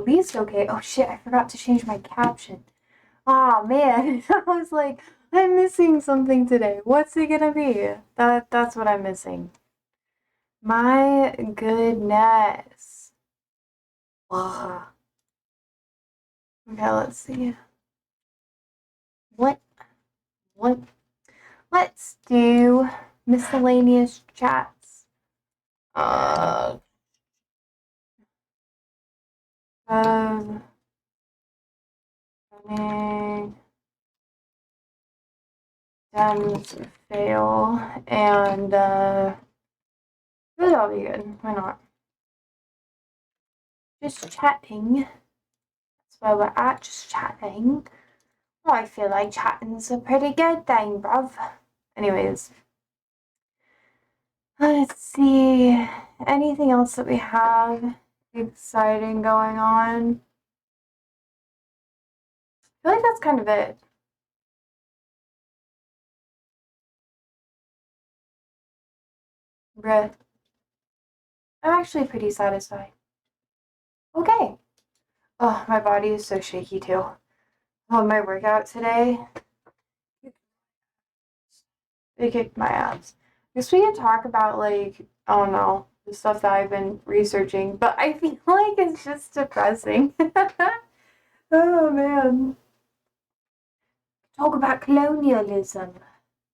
least okay. Oh shit, I forgot to change my caption. Oh man, I was like, I'm missing something today. What's it gonna be? That's what I'm missing. My goodness. Wow. Okay, let's see. What? What? Let's do miscellaneous chats. Uh, um, Dems fail, and that'll be good. Why not? Just chatting. That's where we're at, just chatting. Oh, I feel like chatting's a pretty good thing, bruv. Anyways, let's see. Anything else that we have exciting going on? I feel like that's kind of it. Bruh. I'm actually pretty satisfied. Okay. Oh, my body is so shaky too. Oh, my workout today, they kicked my ass. I guess we can talk about, like, I don't know, the stuff that I've been researching, but I feel like it's just depressing. Oh man. Talk about colonialism.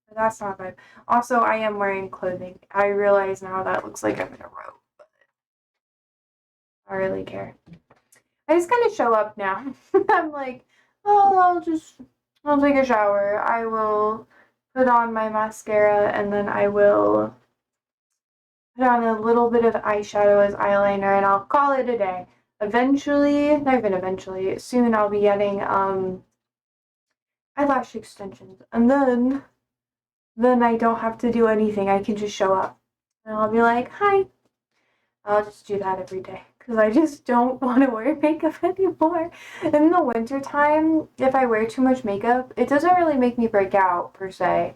But that's not good. Also, I am wearing clothing. I realize now that looks like I'm in a robe, but I don't really care. I just kind of show up now. I'm like, oh, I'll take a shower. I will put on my mascara and then I will put on a little bit of eyeshadow as eyeliner and I'll call it a day. Eventually, not even eventually, soon I'll be getting eyelash extensions. And then I don't have to do anything. I can just show up. And I'll be like, hi. I'll just do that every day. Because I just don't want to wear makeup anymore. In the wintertime, if I wear too much makeup, it doesn't really make me break out, per se.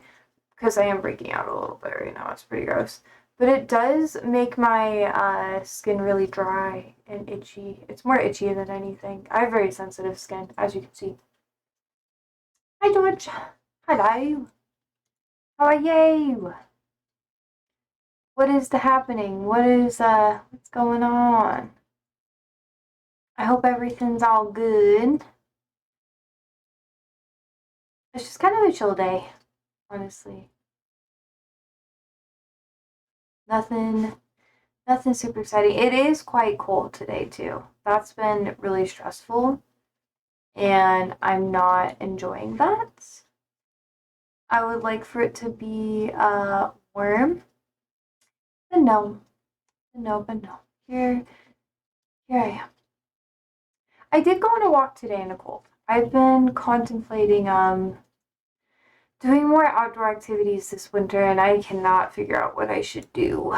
Because I am breaking out a little bit right now. It's pretty gross. But it does make my skin really dry and itchy. It's more itchy than anything. I have very sensitive skin, as you can see. Hi, George. Hello. How are you? What is happening? What's going on? I hope everything's all good. It's just kind of a chill day, honestly. Nothing super exciting. It is quite cold today too. That's been really stressful and I'm not enjoying that. I would like for it to be warm. But no. But no. Here I am. I did go on a walk today in the cold. I've been contemplating doing more outdoor activities this winter and I cannot figure out what I should do.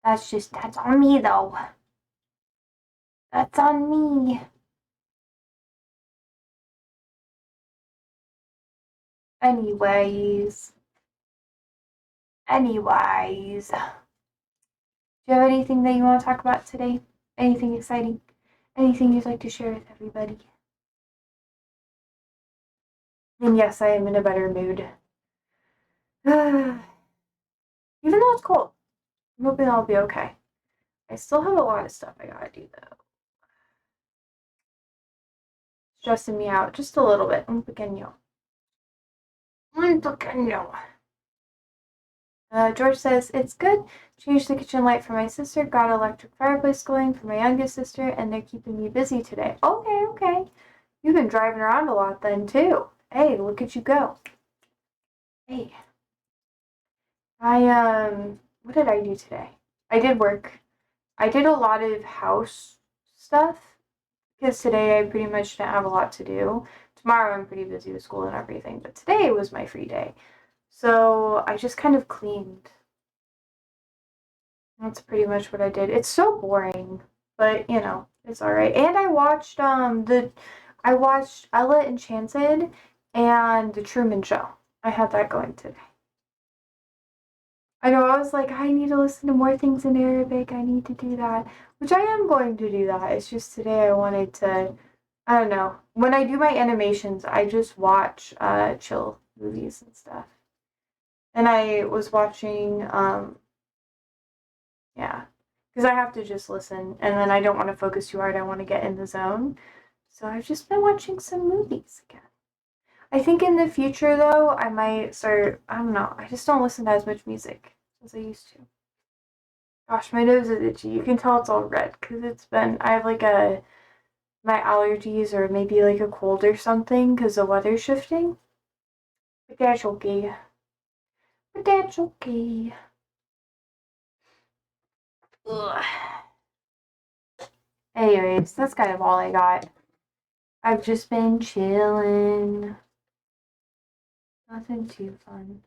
That's on me though. That's on me. Anyways. Do you have anything that you want to talk about today? Anything exciting? Anything you'd like to share with everybody? And yes, I am in a better mood. Even though it's cold, I'm hoping I'll be okay. I still have a lot of stuff I gotta do though. Stressing me out just a little bit. Un pequeño. George says, it's good. Changed the kitchen light for my sister, got an electric fireplace going for my youngest sister, and they're keeping me busy today. Okay. You've been driving around a lot then, too. Hey, look at you go. Hey. What did I do today? I did work. I did a lot of house stuff, because today I pretty much didn't have a lot to do. Tomorrow I'm pretty busy with school and everything, but today was my free day. So I just kind of cleaned. That's pretty much what I did. It's so boring, but you know, it's alright. And I watched Ella Enchanted and The Truman Show. I had that going today. I know I was like, I need to listen to more things in Arabic. I need to do that, which I am going to do that. It's just today I wanted to, I don't know. When I do my animations, I just watch chill movies and stuff. And I was watching, yeah, because I have to just listen, and then I don't want to focus too hard. I want to get in the zone. So I've just been watching some movies again. I think in the future, though, I might start. I don't know. I just don't listen to as much music as I used to. Gosh, my nose is itchy. You can tell it's all red because it's been. I have like my allergies or maybe like a cold or something because the weather's shifting. But that's okay. But that's okay. Ugh. Anyways, that's kind of all I got. I've just been chilling. Nothing too fun.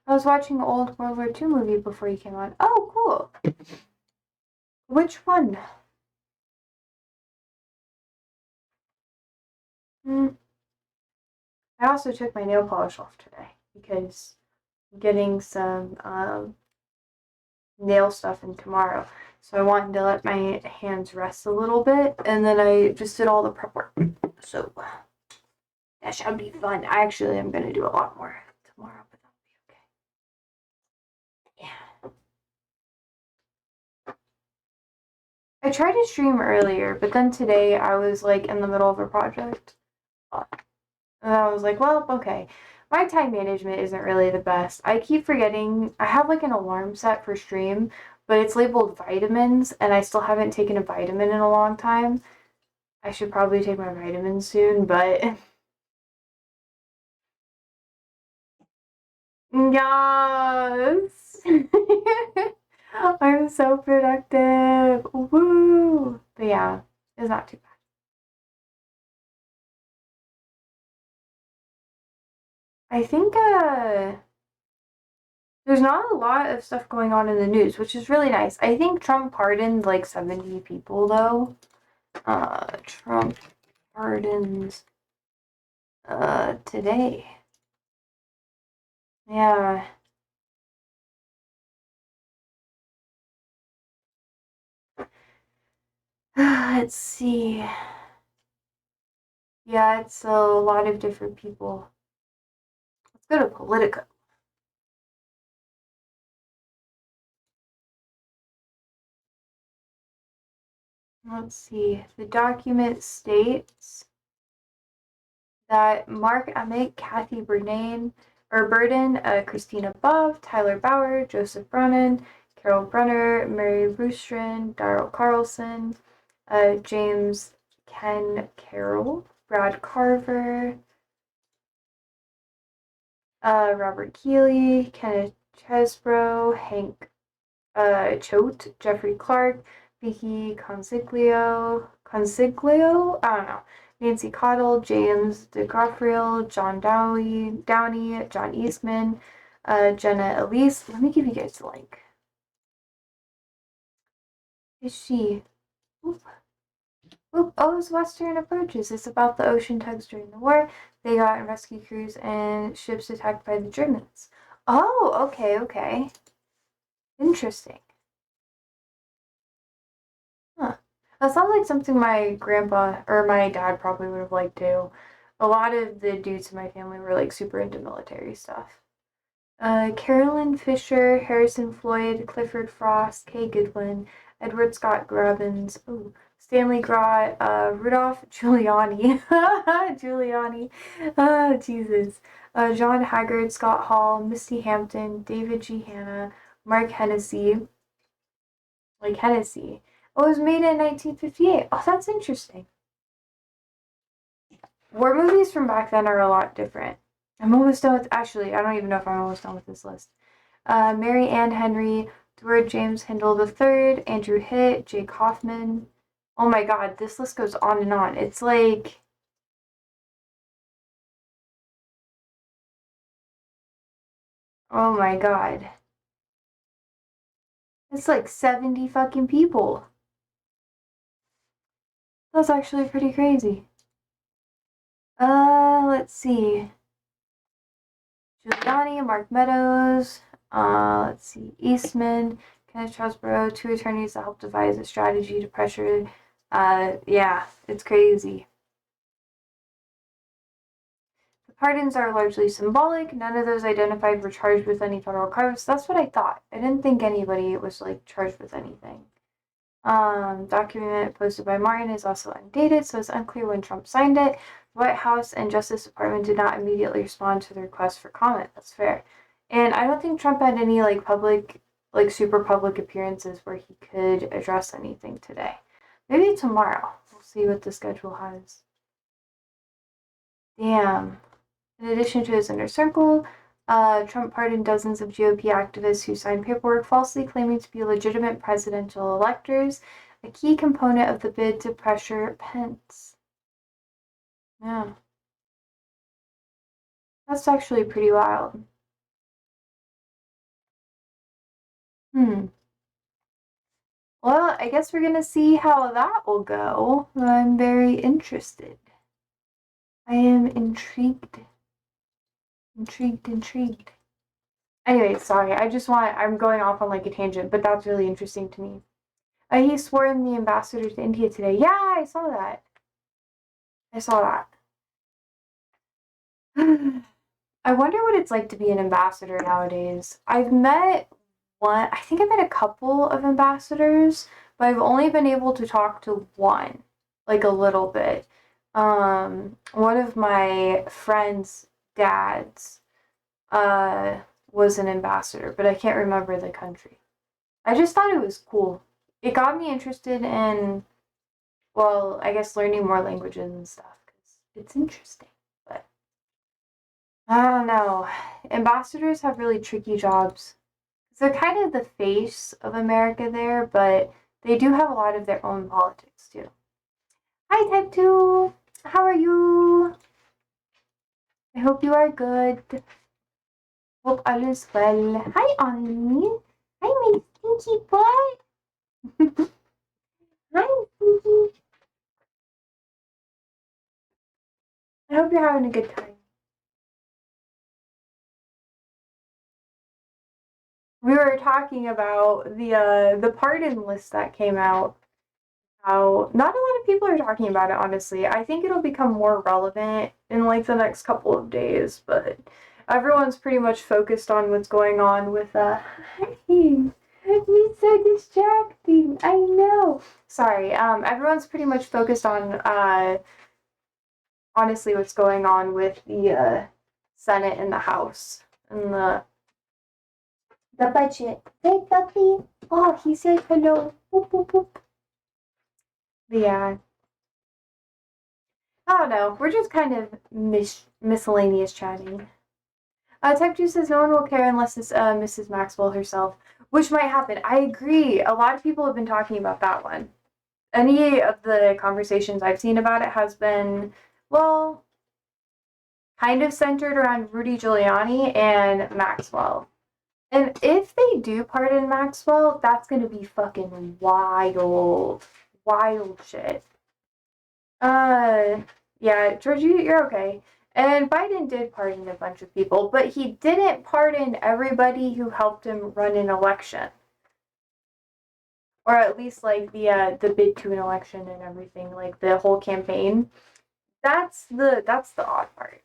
I was watching an old World War II movie before you came on. Oh, cool. Which one? Hmm. I also took my nail polish off today because I'm getting some nail stuff in tomorrow. So I wanted to let my hands rest a little bit, and then I just did all the prep work. So that should be fun. I actually am going to do a lot more tomorrow, but that'll be okay. Yeah. I tried to stream earlier, but then today I was like in the middle of a project. And I was like, well, okay. My time management isn't really the best. I keep forgetting. I have like an alarm set for stream, but it's labeled vitamins, and I still haven't taken a vitamin in a long time. I should probably take my vitamins soon, but yes. I'm so productive. Woo! But yeah, it's not too bad. I think there's not a lot of stuff going on in the news, which is really nice. I think Trump pardoned like 70 people though. Trump pardons today. Yeah. Let's see. Yeah, it's a lot of different people. Let's go to Politico. Let's see. The document states that Mark Emmett, Kathy Burden, Christina Bove, Tyler Bauer, Joseph Brennan, Carol Brenner, Mary Boostrin, Daryl Carlson, James Ken Carroll, Brad Carver, Robert Keeley, Kenneth Chesbro, Hank Choate, Jeffrey Clark, Vicky Consiglio, I don't know, Nancy Cottle, James DeGraffriel, John Downey, John Eastman, Jenna Elise. Let me give you guys the link. Is she? Oop, oop. O's Western Approaches. It's about the ocean tugs during the war. They got in rescue crews and ships attacked by the Germans. Oh, okay, okay. Interesting. Huh. That sounds like something my grandpa or my dad probably would have liked too. A lot of the dudes in my family were like super into military stuff. Carolyn Fisher, Harrison Floyd, Clifford Frost, Kay Goodwin, Edward Scott Grabbins, ooh, Stanley Grott, Rudolph Giuliani, Giuliani, Jesus, John Haggard, Scott Hall, Misty Hampton, David G. Hanna, Mark Hennessy, like Hennessy. Oh, it was made in 1958. Oh, that's interesting. War movies from back then are a lot different. I'm almost done with, actually, I don't even know if I'm almost done with this list. Mary Ann Henry, Edward James Hindle III, Andrew Hitt, Jake Hoffman. Oh my god, this list goes on and on. It's like, oh my god. It's like 70 fucking people. That's actually pretty crazy. Let's see. Giuliani, Mark Meadows, let's see, Eastman, Kenneth Chesbrough, 2 attorneys that helped devise a strategy to pressure. Yeah, it's crazy. The pardons are largely symbolic. None of those identified were charged with any federal crimes. That's what I thought. I didn't think anybody was like charged with anything. Document posted by Martin is also undated, so it's unclear when Trump signed it. The White House and Justice Department did not immediately respond to the request for comment. That's fair. And I don't think Trump had any like public, like super public appearances where he could address anything today. Maybe tomorrow. We'll see what the schedule has. Damn. In addition to his inner circle, Trump pardoned dozens of GOP activists who signed paperwork falsely claiming to be legitimate presidential electors, a key component of the bid to pressure Pence. Yeah. That's actually pretty wild. Well, I guess we're gonna see how that will go. I'm very interested. I am intrigued. Intrigued. Anyway, sorry. I'm going off on like a tangent, but that's really interesting to me. He swore in the ambassador to India today. Yeah, I saw that. I wonder what it's like to be an ambassador nowadays. I think I've met a couple of ambassadors, but I've only been able to talk to one, like a little bit. One of my friend's dads, was an ambassador, but I can't remember the country. I just thought it was cool. It got me interested in, well, I guess learning more languages and stuff, because it's interesting. But I don't know. Ambassadors have really tricky jobs. They're kind of the face of America there, but they do have a lot of their own politics too. Hi, Type 2! How are you? I hope you are good. Hope all is well. Hi, Annie. Hi, my stinky boy. Hi, stinky. I hope you're having a good time. We were talking about the pardon list that came out. How not a lot of people are talking about it, honestly. I think it'll become more relevant in like the next couple of days, but everyone's pretty much focused on what's going on with it's so distracting. I know. Sorry. Everyone's pretty much focused on honestly what's going on with the Senate and the House and the budget. Hey, puppy. Oh, he said hello. Boop, boop, boop. But yeah. I don't know. We're just kind of miscellaneous chatting. Type 2 says no one will care unless it's Mrs. Maxwell herself, which might happen. I agree. A lot of people have been talking about that one. Any of the conversations I've seen about it has been, well, kind of centered around Rudy Giuliani and Maxwell. And if they do pardon Maxwell, that's going to be fucking wild. Wild shit. Yeah, George, you're okay. And Biden did pardon a bunch of people, but he didn't pardon everybody who helped him run an election, or at least like the bid to an election and everything, like the whole campaign. That's the odd part.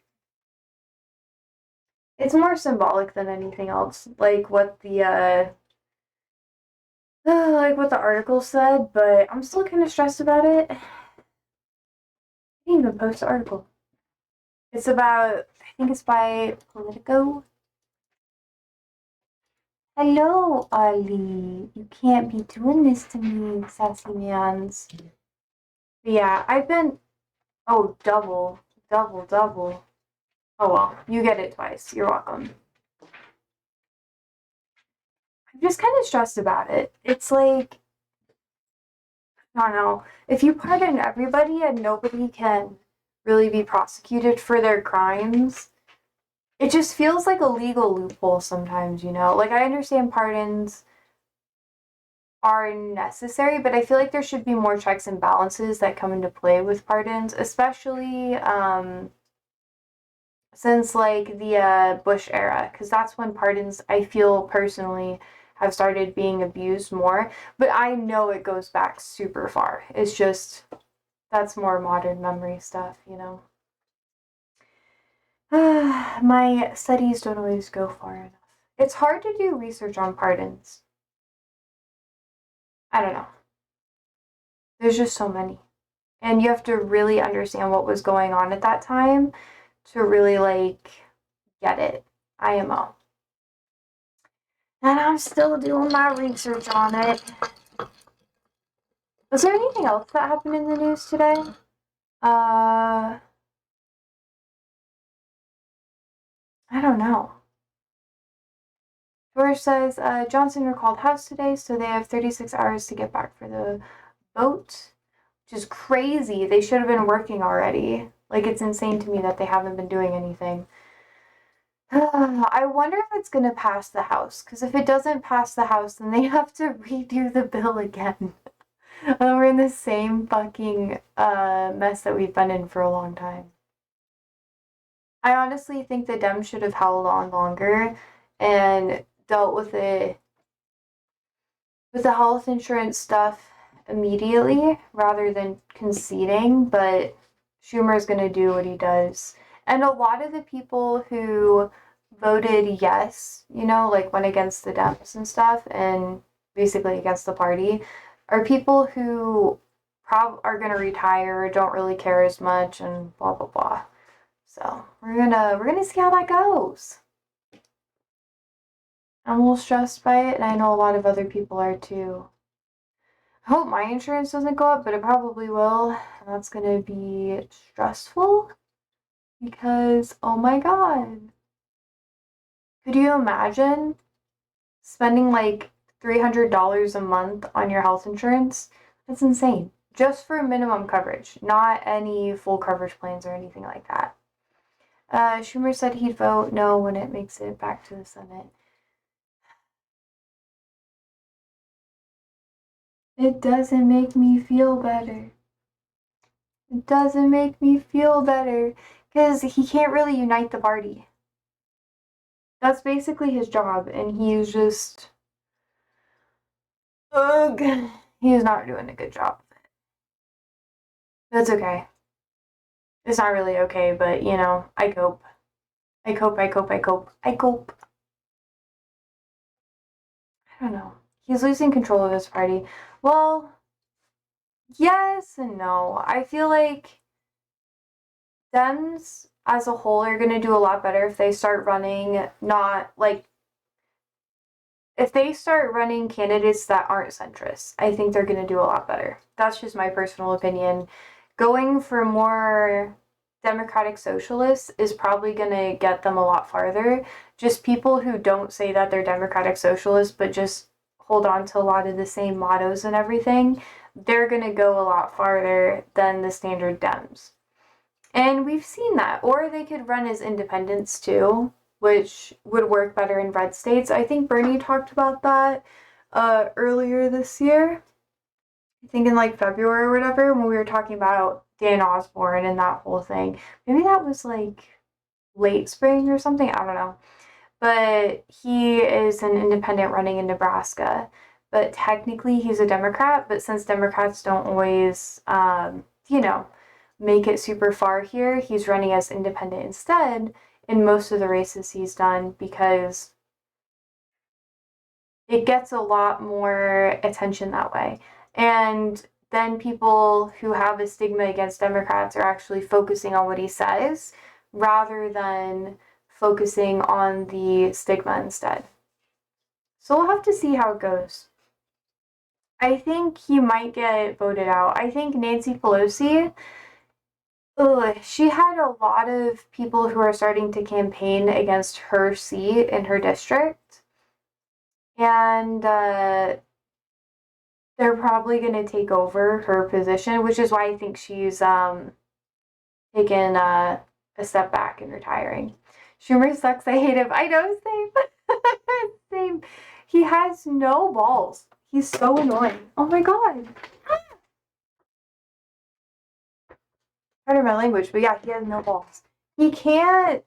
It's more symbolic than anything else, like what the article said. But I'm still kind of stressed about it. I didn't even post the article. It's about, I think it's by Politico. Hello, Ollie. You can't be doing this to me, sassy mans. But yeah, I've been. Oh, double. Double. Oh well, you get it twice. You're welcome. I'm just kind of stressed about it. It's like, I don't know. If you pardon everybody and nobody can really be prosecuted for their crimes, it just feels like a legal loophole sometimes, you know? Like, I understand pardons are necessary, but I feel like there should be more checks and balances that come into play with pardons, since like the Bush era, because that's when pardons, I feel personally, have started being abused more. But I know it goes back super far. It's just that's more modern memory stuff, you know. My studies don't always go far enough. It's hard to do research on pardons. I don't know. There's just so many. And you have to really understand what was going on at that time to really like get it. IMO. And I'm still doing my research on it. Was there anything else that happened in the news today? I don't know. George says Johnson recalled House today, so they have 36 hours to get back for the vote, which is crazy. They should have been working already. Like, it's insane to me that they haven't been doing anything. I wonder if it's going to pass the House, because if it doesn't pass the House, then they have to redo the bill again. We're in the same fucking mess that we've been in for a long time. I honestly think the Dems should have held on longer and dealt with it with the health insurance stuff immediately rather than conceding, but Schumer's going to do what he does. And a lot of the people who voted yes, you know, like went against the Dems and stuff and basically against the party, are people who are going to retire, don't really care as much, and blah blah blah. So we're gonna see how that goes. I'm a little stressed by it, and I know a lot of other people are too. I hope my insurance doesn't go up, but it probably will, and that's gonna be stressful because oh my god, could you imagine spending like $300 a month on your health insurance? That's insane. Just for minimum coverage, not any full coverage plans or anything like that. Schumer said he'd vote no when it makes it back to the Senate. It doesn't make me feel better. It doesn't make me feel better because he can't really unite the party. That's basically his job, and he's just. Ugh. He's not doing a good job of it. That's okay. It's not really okay, but you know, I cope. I cope. I cope. I don't know. He's losing control of his party. Well, yes and no. I feel like Dems as a whole are going to do a lot better if they start running not like if they start running candidates that aren't centrist. I think they're going to do a lot better. That's just my personal opinion. Going for more democratic socialists is probably going to get them a lot farther. Just people who don't say that they're democratic socialists but just hold on to a lot of the same mottos and everything, they're going to go a lot farther than the standard Dems. And we've seen that. Or they could run as independents too, which would work better in red states. I think Bernie talked about that earlier this year. I think in like February or whatever, when we were talking about Dan Osborne and that whole thing. Maybe that was like late spring or something. I don't know. But he is an independent running in Nebraska. But technically he's a Democrat. But since Democrats don't always, you know, make it super far here, he's running as independent instead in most of the races he's done because it gets a lot more attention that way. And then people who have a stigma against Democrats are actually focusing on what he says rather than focusing on the stigma instead. So we'll have to see how it goes. I think he might get voted out. I think Nancy Pelosi, she had a lot of people who are starting to campaign against her seat in her district. And they're probably going to take over her position, which is why I think she's taken a step back and retiring. Schumer sucks. I hate him. I know, same. Same. He has no balls. He's so annoying. Oh my god. Pardon my language, but yeah, he has no balls. He can't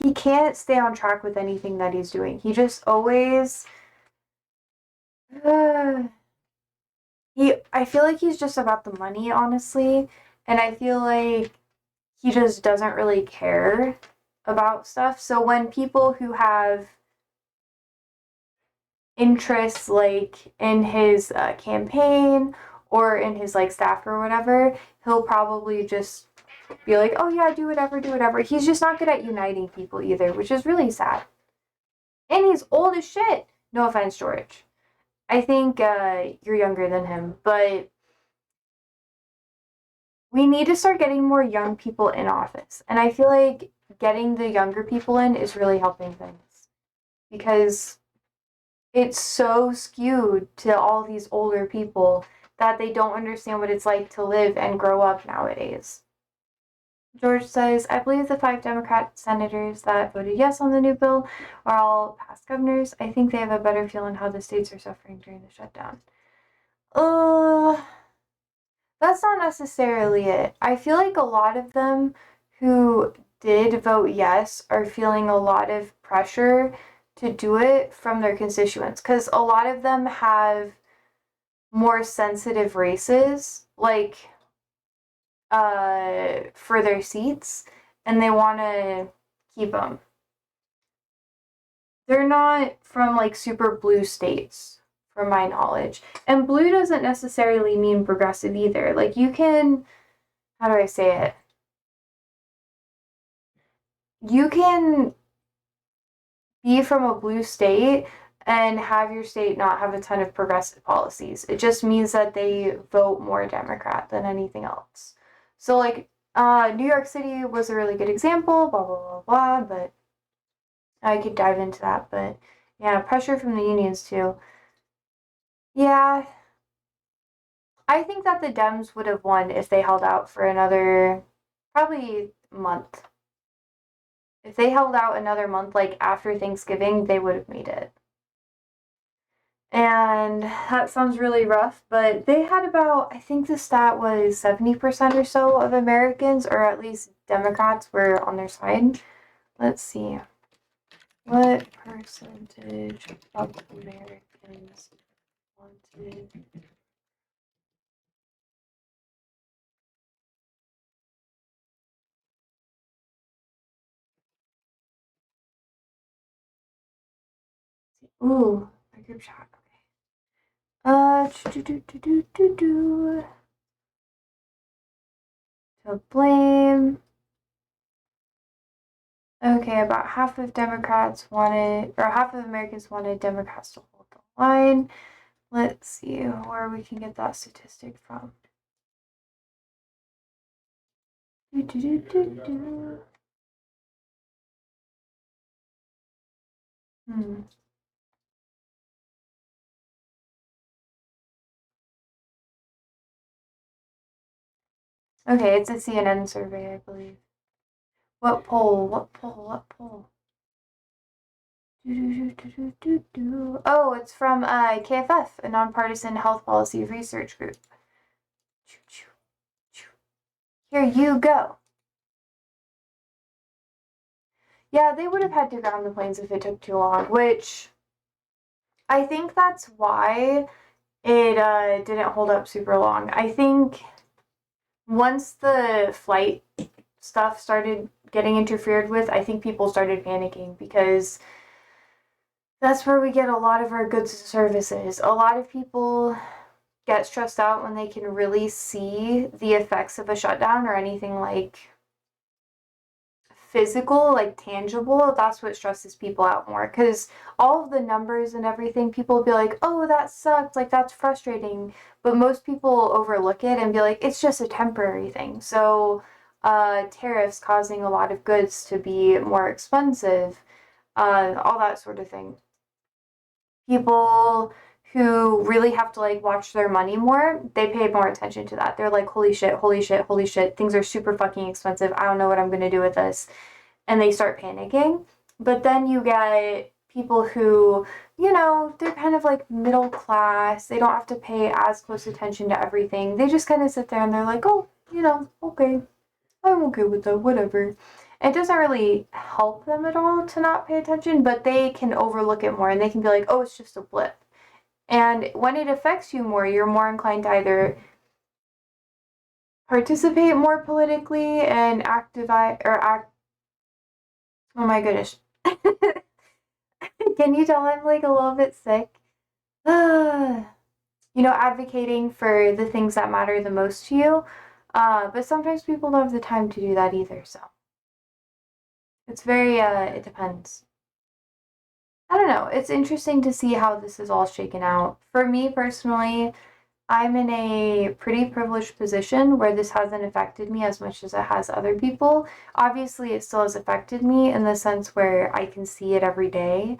he can't stay on track with anything that he's doing. He just always I feel like he's just about the money, honestly, and I feel like he just doesn't really care about stuff. So when people who have interests like in his campaign or in his like staff or whatever, he'll probably just be like, oh yeah, do whatever, do whatever. He's just not good at uniting people either, which is really sad. And he's old as shit. No offense, George. I think you're younger than him, but we need to start getting more young people in office. And I feel like getting the younger people in is really helping things. Because it's so skewed to all these older people that they don't understand what it's like to live and grow up nowadays. George says, I believe the 5 Democrat senators that voted yes on the new bill are all past governors. I think they have a better feel on how the states are suffering during the shutdown. That's not necessarily it. I feel like a lot of them who did vote yes are feeling a lot of pressure to do it from their constituents because a lot of them have more sensitive races, like for their seats, and they want to keep them. They're not from like super blue states, from my knowledge. And blue doesn't necessarily mean progressive either. Like you can, how do I say it? You can be from a blue state and have your state not have a ton of progressive policies. It just means that they vote more Democrat than anything else. So like New York City was a really good example, blah blah blah blah, but I could dive into that, but yeah, pressure from the unions too. Yeah, I think that the Dems would have won if they held out for another probably month. If they held out another month, like after Thanksgiving, they would have made it. And that sounds really rough, but they had about, I think the stat was 70% or so of Americans, or at least Democrats, were on their side. Let's see. What percentage of Americans wanted? Ooh, my group chat. To blame. Okay, about half of Democrats wanted, or half of Americans wanted Democrats to hold the line. Let's see where we can get that statistic from. Okay, it's a CNN survey, I believe. What poll? What poll? What poll? Oh, it's from KFF, a nonpartisan health policy research group. Here you go. Yeah, they would have had to ground the planes if it took too long, which I think that's why it didn't hold up super long. I think once the flight stuff started getting interfered with, I think people started panicking because that's where we get a lot of our goods and services. A lot of people get stressed out when they can really see the effects of a shutdown or anything like physical, like tangible. That's what stresses people out more because all of the numbers and everything, people will be like, oh, that sucked, like that's frustrating, but most people overlook it and be like, it's just a temporary thing. So tariffs causing a lot of goods to be more expensive, all that sort of thing. People who really have to like watch their money more, they pay more attention to that. They're like, holy shit, holy shit, holy shit, things are super fucking expensive. I don't know what I'm gonna do with this. And they start panicking. But then you get people who, they're kind of like middle class. They don't have to pay as close attention to everything. They just kind of sit there and they're like, oh, okay, I'm okay with that, whatever. It doesn't really help them at all to not pay attention, but they can overlook it more and they can be like, oh, it's just a blip. And when it affects you more, you're more inclined to either participate more politically and activate or act. Oh my goodness. Can you tell I'm like a little bit sick? Advocating for the things that matter the most to you. But sometimes people don't have the time to do that either, so it's very, it depends. I don't know. It's interesting to see how this is all shaken out. For me personally, I'm in a pretty privileged position where this hasn't affected me as much as it has other people. Obviously, it still has affected me in the sense where I can see it every day.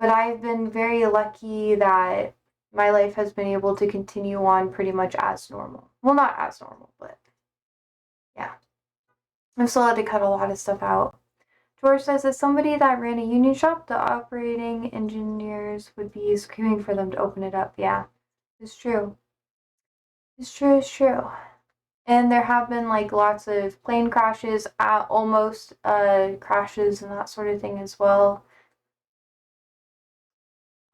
But I've been very lucky that my life has been able to continue on pretty much as normal. Well, not as normal, but yeah. I've still had to cut a lot of stuff out. George says, as somebody that ran a union shop, the operating engineers would be screaming for them to open it up. Yeah, it's true. It's true, it's true. And there have been like lots of plane crashes, almost crashes and that sort of thing as well.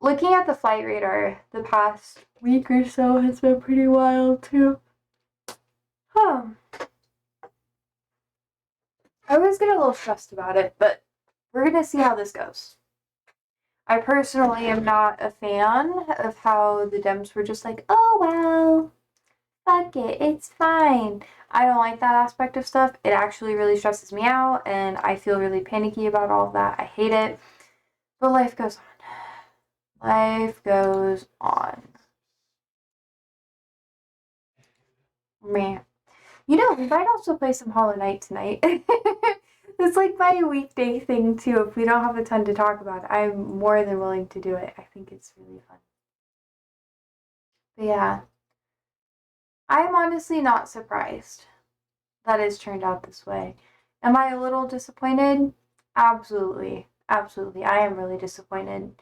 Looking at the flight radar the past week or so has been pretty wild too. Huh. I always get a little stressed about it, but we're gonna see how this goes. I personally am not a fan of how the Dems were just like, oh well, fuck it, it's fine. I don't like that aspect of stuff. It actually really stresses me out, and I feel really panicky about all of that. I hate it. But life goes on. Life goes on. Man. We might also play some Hollow Knight tonight. It's like my weekday thing too. If we don't have a ton to talk about, I'm more than willing to do it. I think it's really fun. But yeah, I'm honestly not surprised that it's turned out this way. Am I a little disappointed? Absolutely. Absolutely. I am really disappointed.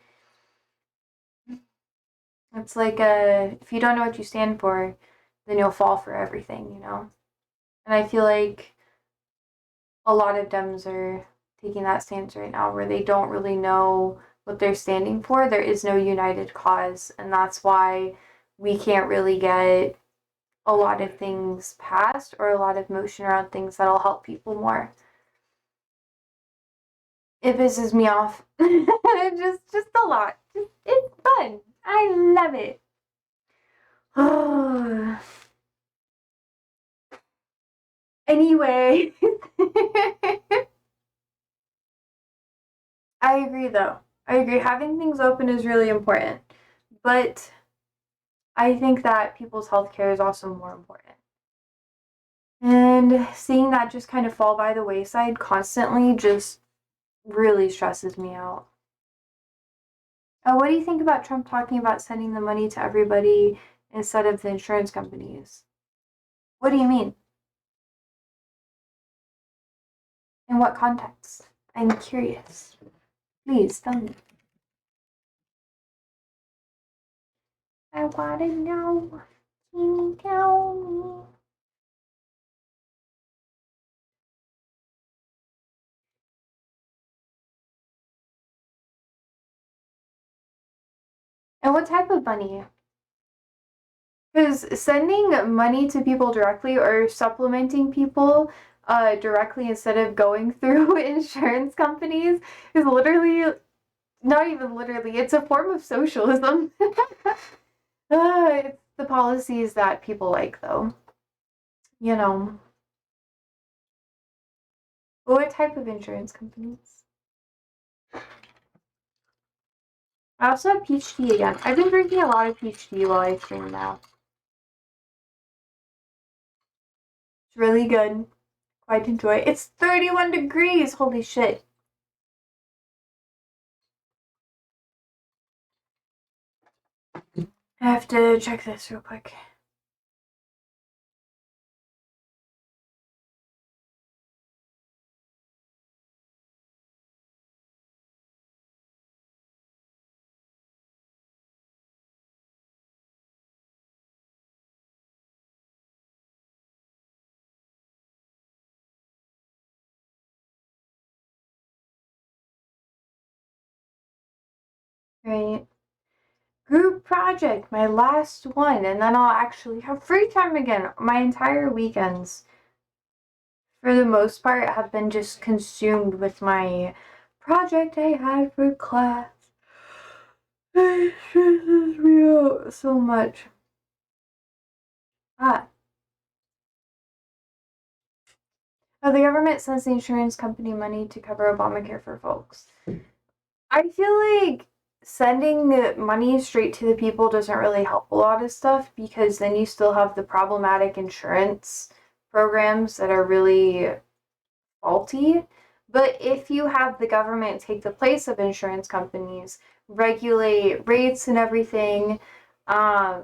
It's like if you don't know what you stand for, then you'll fall for everything. And I feel like a lot of Dems are taking that stance right now where they don't really know what they're standing for. There is no united cause, and that's why we can't really get a lot of things passed or a lot of motion around things that'll help people more. It pisses me off. just a lot. It's fun. I love it. Anyway. I agree though. I agree. Having things open is really important. But I think that people's healthcare is also more important. And seeing that just kind of fall by the wayside constantly just really stresses me out. What do you think about Trump talking about sending the money to everybody instead of the insurance companies? What do you mean? In what context? I'm curious. Please tell me. I want to know. Can you tell me? And what type of money? Because sending money to people directly or supplementing people directly instead of going through insurance companies is literally, not even literally, it's a form of socialism. It's the policies that people like, though. You know. What type of insurance companies? I also have peach tea again. I've been drinking a lot of peach tea while I stream now. It's really good. Quite enjoy it. It's 31 degrees! Holy shit. I have to check this real quick. Right. Group project, my last one, and then I'll actually have free time again. My entire weekends, for the most part, have been just consumed with my project I had for class. It stresses me out so much. Ah. Oh, the government sends the insurance company money to cover Obamacare for folks. I feel like sending the money straight to the people doesn't really help a lot of stuff because then you still have the problematic insurance programs that are really faulty. But if you have the government take the place of insurance companies, regulate rates and everything, um,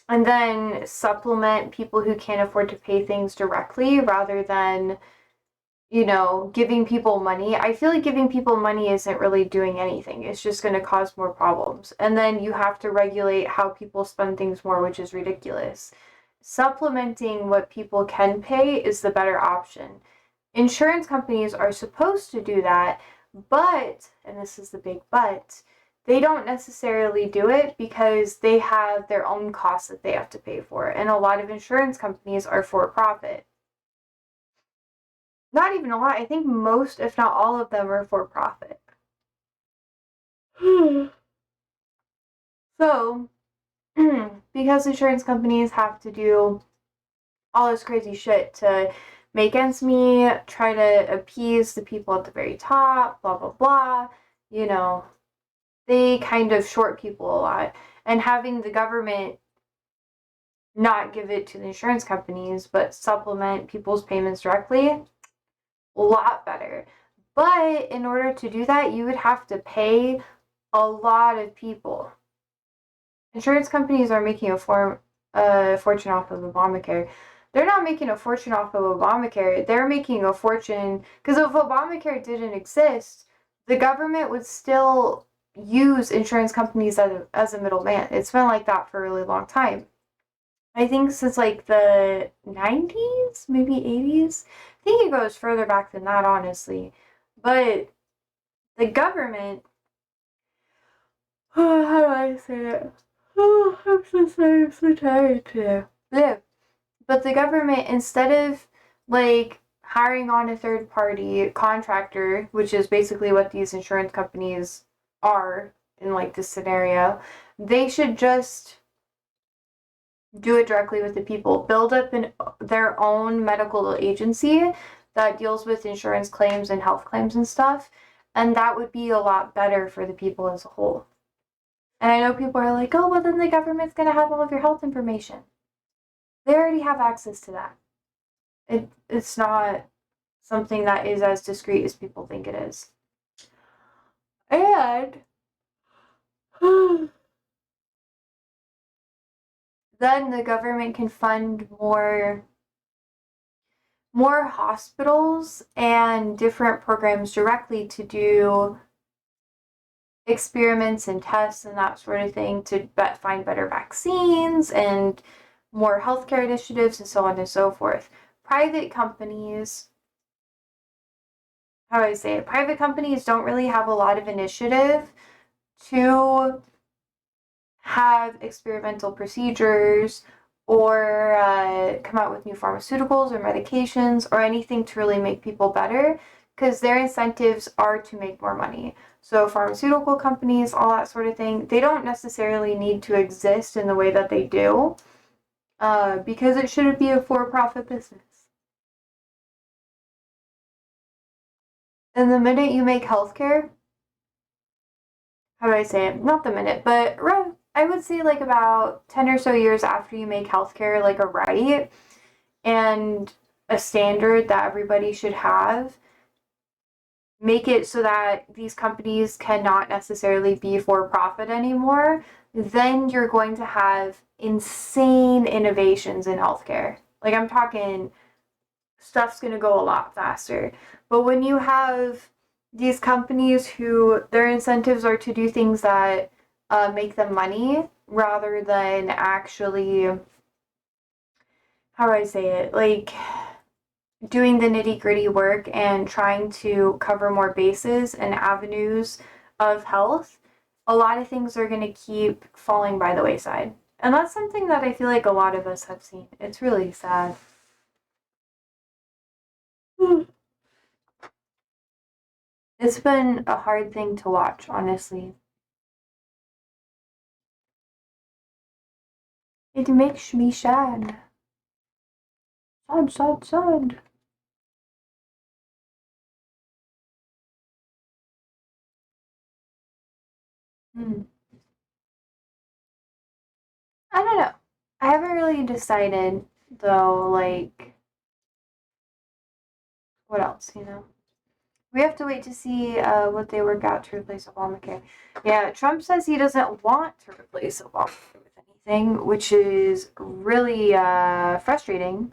and then supplement people who can't afford to pay things directly rather than giving people money. I feel like giving people money isn't really doing anything. It's just going to cause more problems. And then you have to regulate how people spend things more, which is ridiculous. Supplementing what people can pay is the better option. Insurance companies are supposed to do that, but, and this is the big but, they don't necessarily do it because they have their own costs that they have to pay for. And a lot of insurance companies are for profit. Not even a lot. I think most, if not all of them, are for profit. So, because insurance companies have to do all this crazy shit to make ends meet, try to appease the people at the very top, blah, blah, blah, they kind of short people a lot. And having the government not give it to the insurance companies, but supplement people's payments directly, a lot better. But in order to do that, you would have to pay a lot of people. Insurance companies are making a fortune off of Obamacare. They're not making a fortune off of Obamacare. They're making a fortune because if Obamacare didn't exist, the government would still use insurance companies as a middleman. It's been like that for a really long time. I think since like the 90s, maybe 80s. I think it goes further back than that, honestly. But the government, oh, how do I say it? Oh, I'm so sorry, I'm so tired today. Yeah. But the government, instead of like hiring on a third party contractor, which is basically what these insurance companies are in like this scenario, they should just do it directly with the people. Build up their own medical agency that deals with insurance claims and health claims and stuff. And that would be a lot better for the people as a whole. And I know people are like, oh, well, then the government's going to have all of your health information. They already have access to that. It's not something that is as discreet as people think it is. And then the government can fund more hospitals and different programs directly to do experiments and tests and that sort of thing to find better vaccines and more healthcare initiatives and so on and so forth. Private companies, how do I say it? Private companies don't really have a lot of initiative to have experimental procedures or come out with new pharmaceuticals or medications or anything to really make people better because their incentives are to make more money. So pharmaceutical companies, all that sort of thing, they don't necessarily need to exist in the way that they do because it shouldn't be a for-profit business. And the minute you make healthcare, how do I say it? Not the minute, but I would say like about 10 or so years after you make healthcare like a right and a standard that everybody should have, make it so that these companies cannot necessarily be for profit anymore, then you're going to have insane innovations in healthcare. Like I'm talking stuff's going to go a lot faster. But when you have these companies who their incentives are to do things that make them money rather than actually, how do I say it, like doing the nitty gritty work and trying to cover more bases and avenues of health, a lot of things are going to keep falling by the wayside. And that's something that I feel like a lot of us have seen. It's really sad. It's been a hard thing to watch, honestly. It makes me sad. Sad, sad, sad. Hmm. I don't know. I haven't really decided, though, like, what else, you know? We have to wait to see what they work out to replace Obamacare. Yeah, Trump says he doesn't want to replace Obamacare with anything, which is really frustrating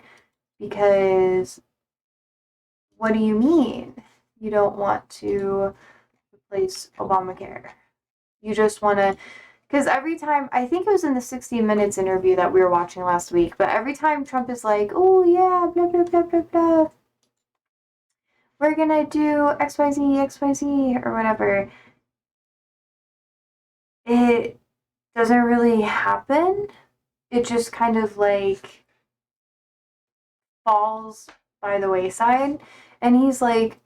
because what do you mean you don't want to replace Obamacare? You just want to, because every time, I think it was in the 60 Minutes interview that we were watching last week, but every time Trump is like, oh yeah, blah, blah, blah, blah, blah, we're gonna do XYZ, XYZ, or whatever, it doesn't really happen. It just kind of like falls by the wayside. And he's like,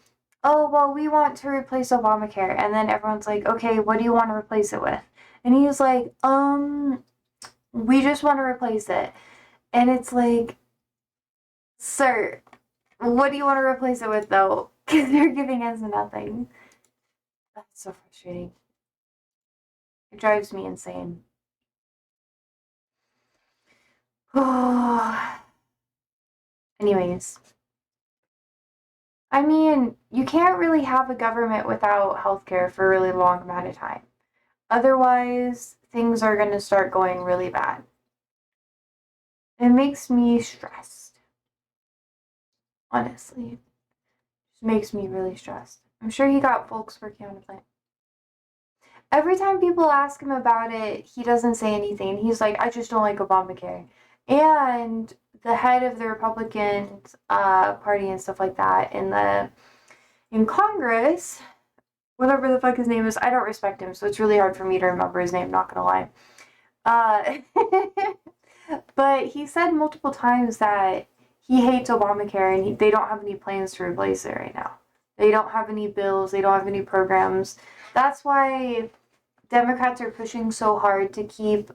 oh, well, we want to replace Obamacare. And then everyone's like, okay, what do you want to replace it with? And he's like, we just want to replace it. And it's like, sir, what do you want to replace it with, though? Because they're giving us nothing. That's so frustrating. It drives me insane. Anyways. I mean, you can't really have a government without healthcare for a really long amount of time. Otherwise, things are going to start going really bad. It makes me stressed. Honestly. It just makes me really stressed. I'm sure he got folks working on a plan. Every time people ask him about it, he doesn't say anything. He's like, I just don't like Obamacare. And the head of the Republican Party and stuff like that in Congress, whatever the fuck his name is, I don't respect him, so it's really hard for me to remember his name, not gonna lie. But he said multiple times that he hates Obamacare and they don't have any plans to replace it right now. They don't have any bills, they don't have any programs. That's why Democrats are pushing so hard to keep,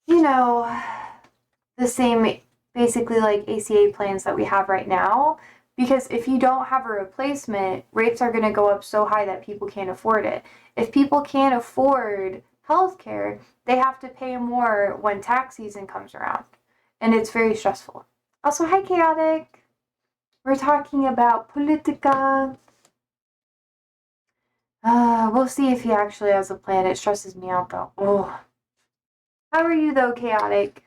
you know, the same, basically like ACA plans that we have right now. Because if you don't have a replacement, rates are going to go up so high that people can't afford it. If people can't afford healthcare, they have to pay more when tax season comes around. And it's very stressful. Also, hi, Chaotic. We're talking about politica. We'll see if he actually has a plan. It stresses me out, though. Oh. How are you, though, Chaotic?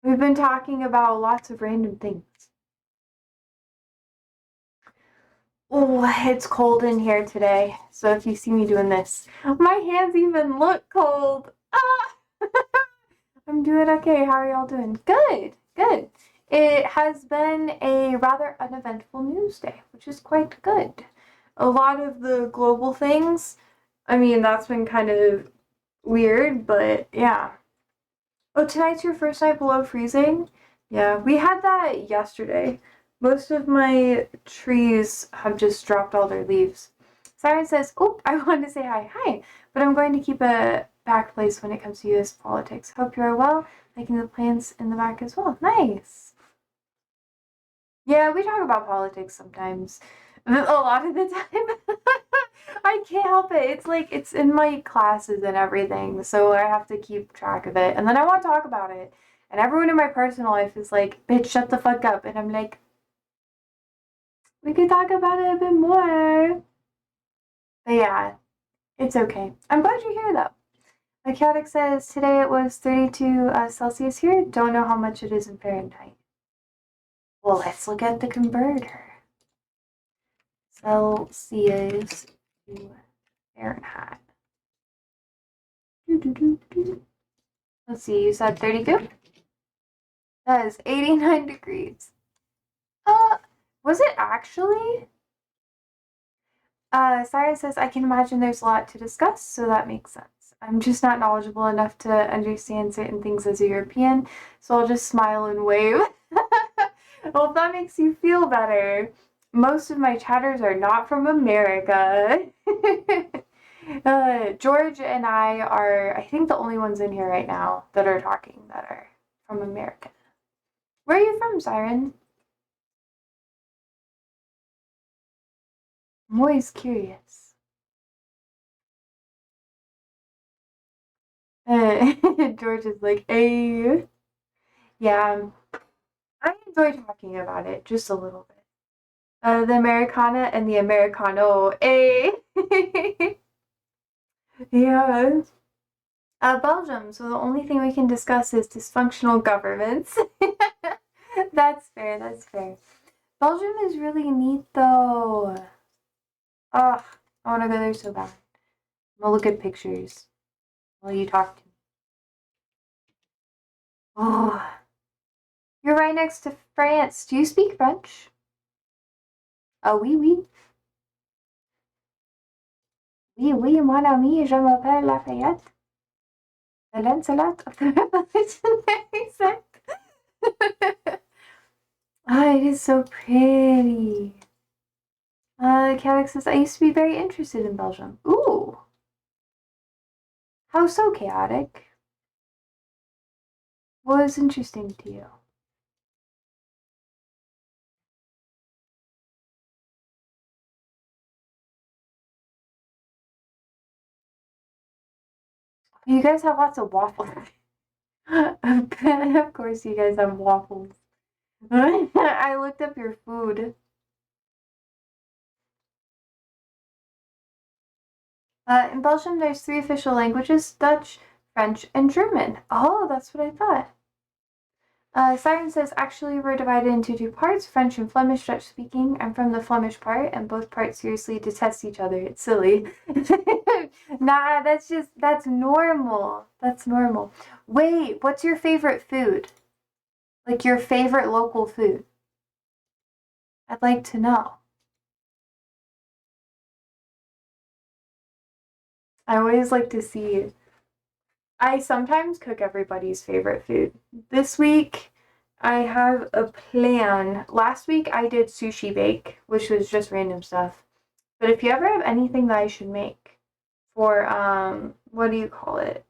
We've been talking about lots of random things. Oh, it's cold in here today, so if you see me doing this, my hands even look cold. Ah! I'm doing okay. How are y'all doing? Good, good. It has been a rather uneventful news day, which is quite good. A lot of the global things, I mean, that's been kind of weird, but yeah. Oh, tonight's your first night below freezing? Yeah, we had that yesterday. Most of my trees have just dropped all their leaves. Siren says, oh, I wanted to say hi. Hi, but I'm going to keep a back place when it comes to U.S. politics. Hope you are well. Liking the plants in the back as well. Nice. Yeah, we talk about politics sometimes. A lot of the time. I can't help it. It's like, it's in my classes and everything, so I have to keep track of it. And then I want to talk about it. And everyone in my personal life is like, bitch, shut the fuck up. And I'm like, we could talk about it a bit more. But yeah, it's okay. I'm glad you're here, though. Chaotic says, today it was 32 Celsius here. Don't know how much it is in Fahrenheit. Well, let's look at the converter. Celsius to Fahrenheit. Let's see, you said 32? That is 89 degrees. Was it actually? Siren says, I can imagine there's a lot to discuss, so that makes sense. I'm just not knowledgeable enough to understand certain things as a European, so I'll just smile and wave. Well, if that makes you feel better, most of my chatters are not from America. George and I are, I think, the only ones in here right now that are talking that are from America. Where are you from, Siren? I'm always curious. George is like, hey. Yeah, I enjoy talking about it just a little bit. The Americana and the Americano, eh? Yeah. Belgium, so the only thing we can discuss is dysfunctional governments. That's fair, that's fair. Belgium is really neat though. Ugh, I want to go there so bad. I'm gonna look at pictures while you talk to me. Oh, you're right next to France. Do you speak French? Oui, oui. Oui, oui, mon ami, je m'appelle Lafayette. The Lancelot of the Revolutionary Sect. Ah, it is so pretty. Cadix says, I used to be very interested in Belgium. Ooh. How so, Chaotic? What was interesting to you? You guys have lots of waffles. Of course you guys have waffles. I looked up your food. In Belgium, there's 3 official languages, Dutch, French, and German. Oh, that's what I thought. Siren says, actually, we're divided into 2 parts, French and Flemish, Dutch speaking. I'm from the Flemish part, and both parts seriously detest each other. It's silly. Nah, that's normal. That's normal. Wait, what's your favorite food? Like your favorite local food? I'd like to know. I always like to see. I sometimes cook everybody's favorite food. This week, I have a plan. Last week, I did sushi bake, which was just random stuff. But if you ever have anything that I should make for, what do you call it?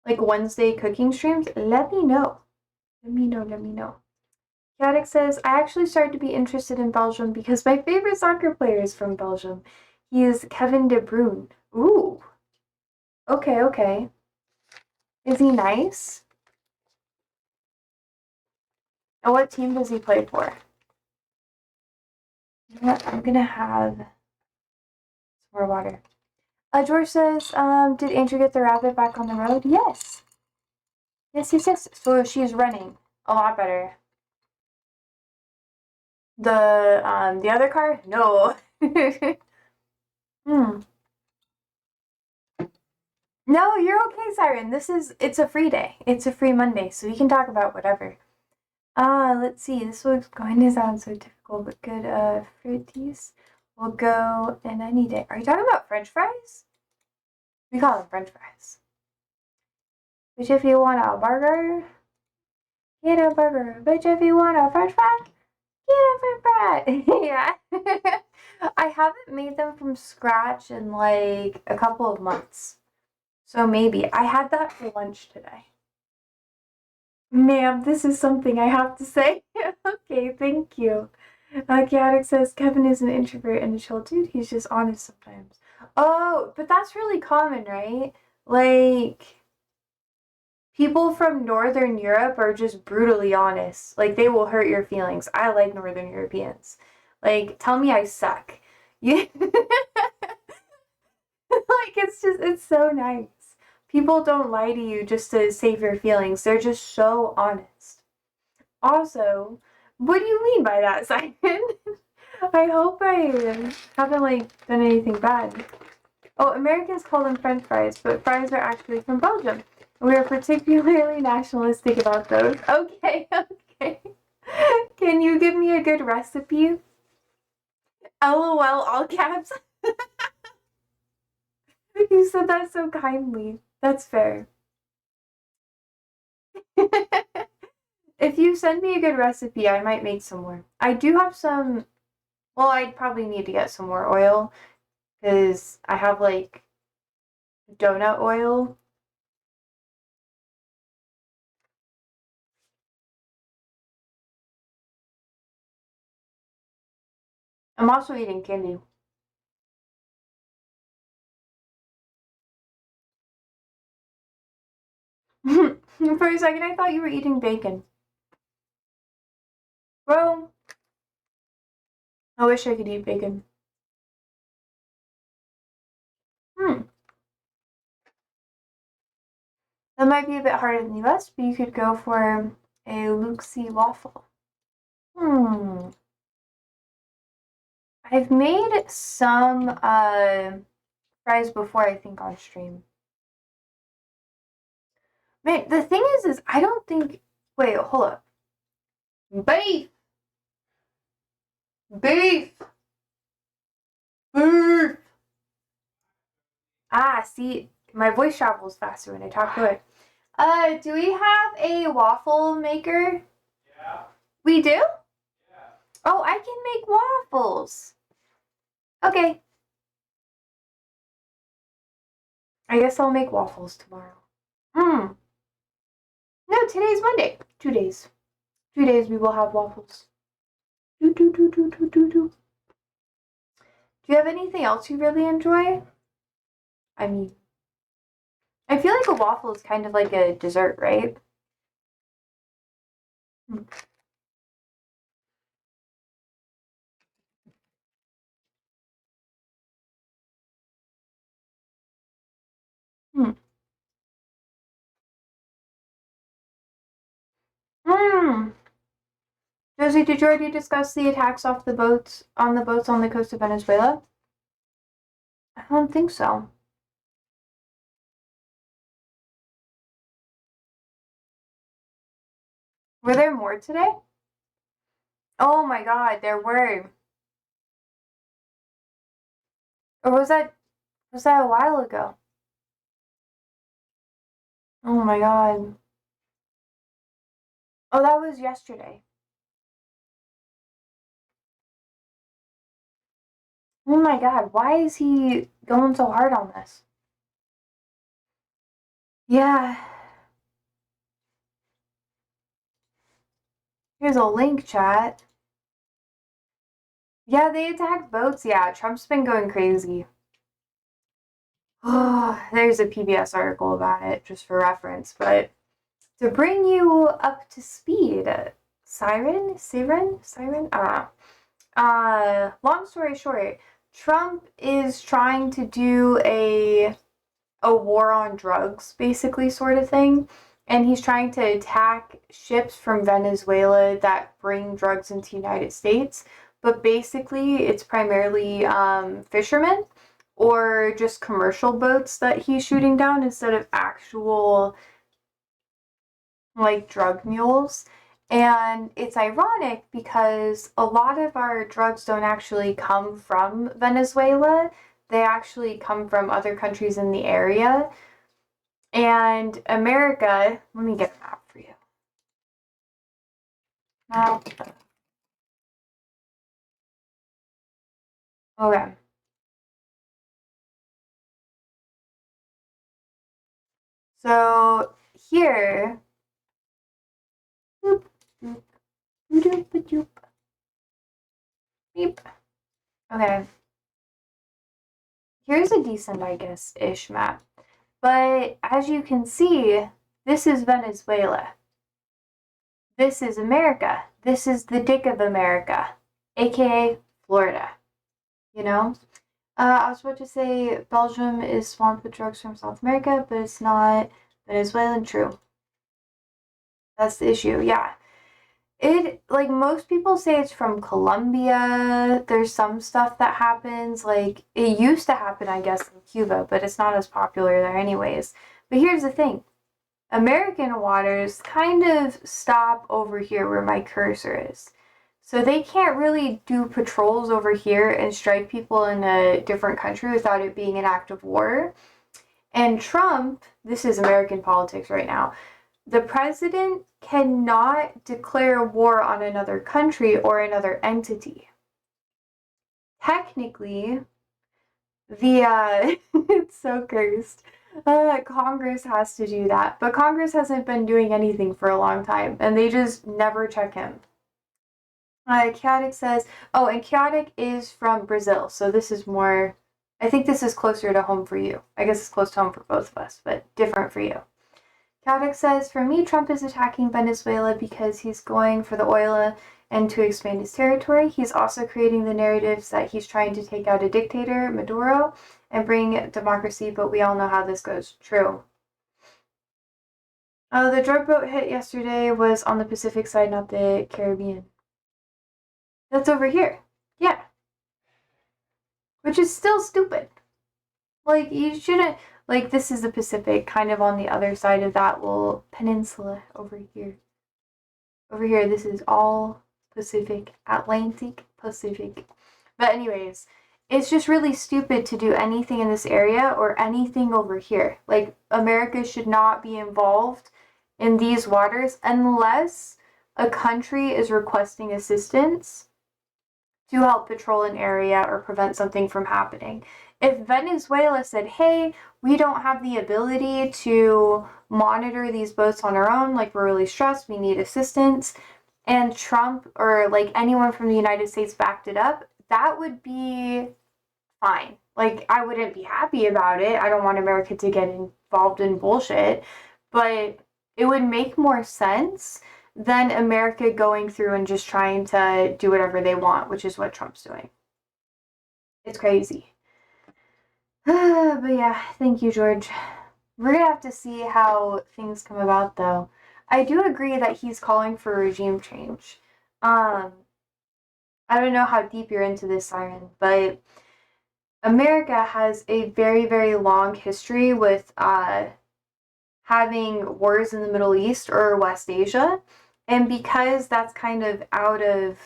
Like Wednesday cooking streams, let me know. Let me know, let me know. Caddick says, I actually started to be interested in Belgium because my favorite soccer player is from Belgium. He is Kevin De Bruyne. Ooh. Okay, okay. Is he nice? And what team does he play for? You know what? I'm gonna have some more water. George says, did Andrew get the rabbit back on the road? Yes. Yes, yes, yes. So she's running a lot better. The other car? No. Hmm. No, you're okay, Siren. It's a free day. It's a free Monday, so we can talk about whatever. Let's see. This was going to sound so difficult, but good. Fruities will go in any day. Are you talking about French fries? We call them French fries. Which if you want a burger, get a burger. Bitch, if you want a French fry, get a French fry. Yeah. I haven't made them from scratch in like a couple of months. So maybe. I had that for lunch today. Ma'am, this is something I have to say. Okay, thank you. Chaotic says Kevin is an introvert and a chill dude. He's just honest sometimes. Oh, but that's really common, right? Like, people from Northern Europe are just brutally honest. Like, they will hurt your feelings. I like Northern Europeans. Like, tell me I suck. Yeah. Like, it's so nice. People don't lie to you just to save your feelings. They're just so honest. Also, what do you mean by that, Simon? I hope I haven't, like, done anything bad. Oh, Americans call them French fries, but fries are actually from Belgium. We are particularly nationalistic about those. Okay, okay. Can you give me a good recipe? LOL, all caps. You said that so kindly. That's fair. If you send me a good recipe, I might make some more. I do have some. Well, I'd probably need to get some more oil because I have like donut oil. I'm also eating candy. For a second, I thought you were eating bacon. Well, I wish I could eat bacon. Hmm. That might be a bit harder in the US, but you could go for a Luxie waffle. Hmm. I've made some fries before, I think, on stream. Man, the thing is I don't think. Wait, hold up. Beef! Beef! Beef! Ah, see, my voice travels faster when I talk to it. Do we have a waffle maker? Yeah. We do? Yeah. Oh, I can make waffles. Okay. I guess I'll make waffles tomorrow. Hmm. No, today's Monday. 2 days. 2 days we will have waffles. Do, do, do, do, do, do, do. Do you have anything else you really enjoy? I mean, I feel like a waffle is kind of like a dessert, right? Hmm. Hmm. Hmm. Josie, did you already discuss the attacks off the boats on the coast of Venezuela? I don't think so. Were there more today? Oh my god, there were. Or was that a while ago? Oh my god. Oh, that was yesterday. Oh my god, why is he going so hard on this? Yeah. Here's a link, chat. Yeah, they attacked boats. Yeah, Trump's been going crazy. Oh, there's a PBS article about it, just for reference. But to bring you up to speed, Siren? I don't know. Long story short, Trump is trying to do a war on drugs, basically, sort of thing. And he's trying to attack ships from Venezuela that bring drugs into the United States. But basically, it's primarily fishermen or just commercial boats that he's shooting down instead of actual, like, drug mules. And it's ironic because a lot of our drugs don't actually come from Venezuela. They actually come from other countries in the area. And America, let me get a map for you. Map. Okay. So here, boop, boop, doop, doop, beep. Okay. Here's a decent, I guess, ish map. But as you can see, this is Venezuela. This is America. This is the dick of America, aka Florida. You know? I was about to say Belgium is swamped with drugs from South America, but it's not Venezuelan. True. That's the issue, yeah. Like, most people say it's from Colombia. There's some stuff that happens. Like, it used to happen, I guess, in Cuba, but it's not as popular there, anyways. But here's the thing American waters kind of stop over here where my cursor is. So they can't really do patrols over here and strike people in a different country without it being an act of war. And Trump, this is American politics right now, the president cannot declare war on another country or another entity. Technically, the it's so cursed. Congress has to do that, but Congress hasn't been doing anything for a long time, and they just never check him. Chaotic says, oh, and Chaotic is from Brazil, so this is more, I think this is closer to home for you. I guess it's close to home for both of us, but different for you. Chaotic says, for me, Trump is attacking Venezuela because he's going for the oil and to expand his territory. He's also creating the narratives that he's trying to take out a dictator, Maduro, and bring democracy, but we all know how this goes. True. The drug boat hit yesterday was on the Pacific side, not the Caribbean. That's over here. Yeah. Which is still stupid. Like, you shouldn't, like, this is the Pacific, kind of on the other side of that little peninsula over here. Over here, this is all Pacific, Atlantic Pacific. But anyways, it's just really stupid to do anything in this area or anything over here. Like, America should not be involved in these waters unless a country is requesting assistance to help patrol an area or prevent something from happening. If Venezuela said, hey, we don't have the ability to monitor these boats on our own, like we're really stressed, we need assistance, and Trump or like anyone from the United States backed it up, that would be fine. Like, I wouldn't be happy about it. I don't want America to get involved in bullshit, but it would make more sense than America going through and just trying to do whatever they want, which is what Trump's doing. It's crazy. But yeah, thank you, George. We're gonna have to see how things come about, though. I do agree that he's calling for regime change. I don't know how deep you're into this, Siren, but America has a very, very long history with having wars in the Middle East or West Asia. And because that's kind of out of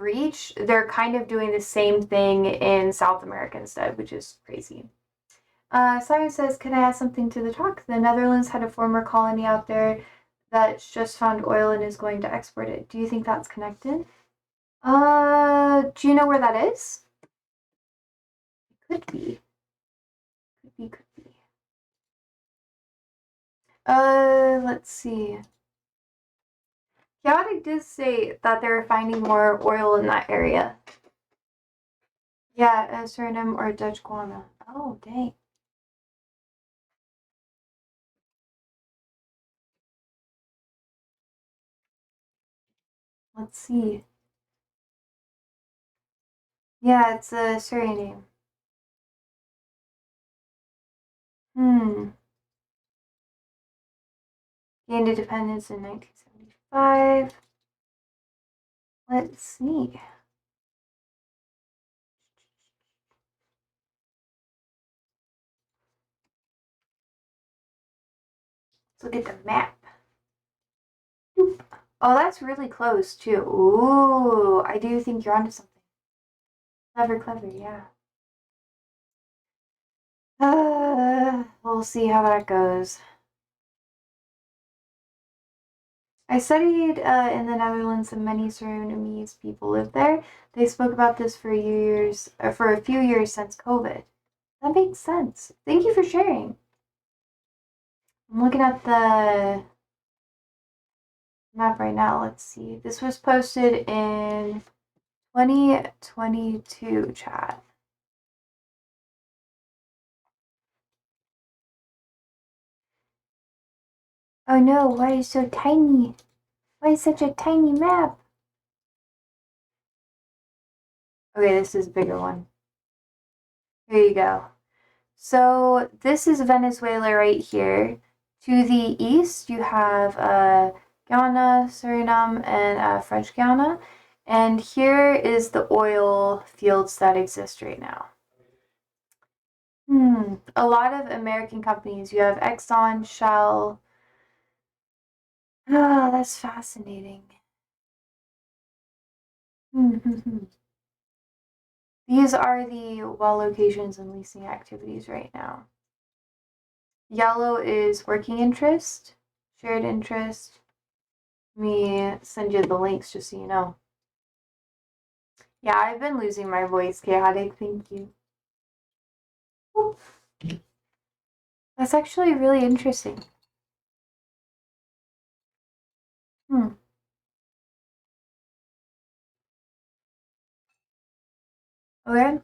reach, they're kind of doing the same thing in South America instead, which is crazy. Siren says, can I add something to the talk? The Netherlands had a former colony out there that's just found oil and is going to export it. Do you think that's connected? Do you know where that is? It could be. Could be. Let's see. Chaotic did say that they're finding more oil in that area. Yeah, Suriname or Dutch Guiana. Oh, dang. Let's see. Yeah, it's a Suriname. Gained independence in 1975. Let's see. Let's look at the map. Boop. Oh, that's really close, too. Ooh, I do think you're onto something. Clever, yeah. We'll see how that goes. I studied in the Netherlands, and many Surinamese people live there. They spoke about this for a few years since COVID. That makes sense. Thank you for sharing. I'm looking at the map right now. Let's see. This was posted in 2022, chat. Oh no, why is it so tiny? Why is such a tiny map? Okay, this is a bigger one. Here you go. So this is Venezuela right here. To the east, you have Guyana, Suriname, and French Guiana. And here is the oil fields that exist right now. A lot of American companies. You have Exxon, Shell. Ah, that's fascinating. These are the well locations and leasing activities right now. Yellow is working interest, shared interest. Let me send you the links just so you know. Yeah, I've been losing my voice, chaotic. Thank you. Oops. That's actually really interesting. Hmm. Okay.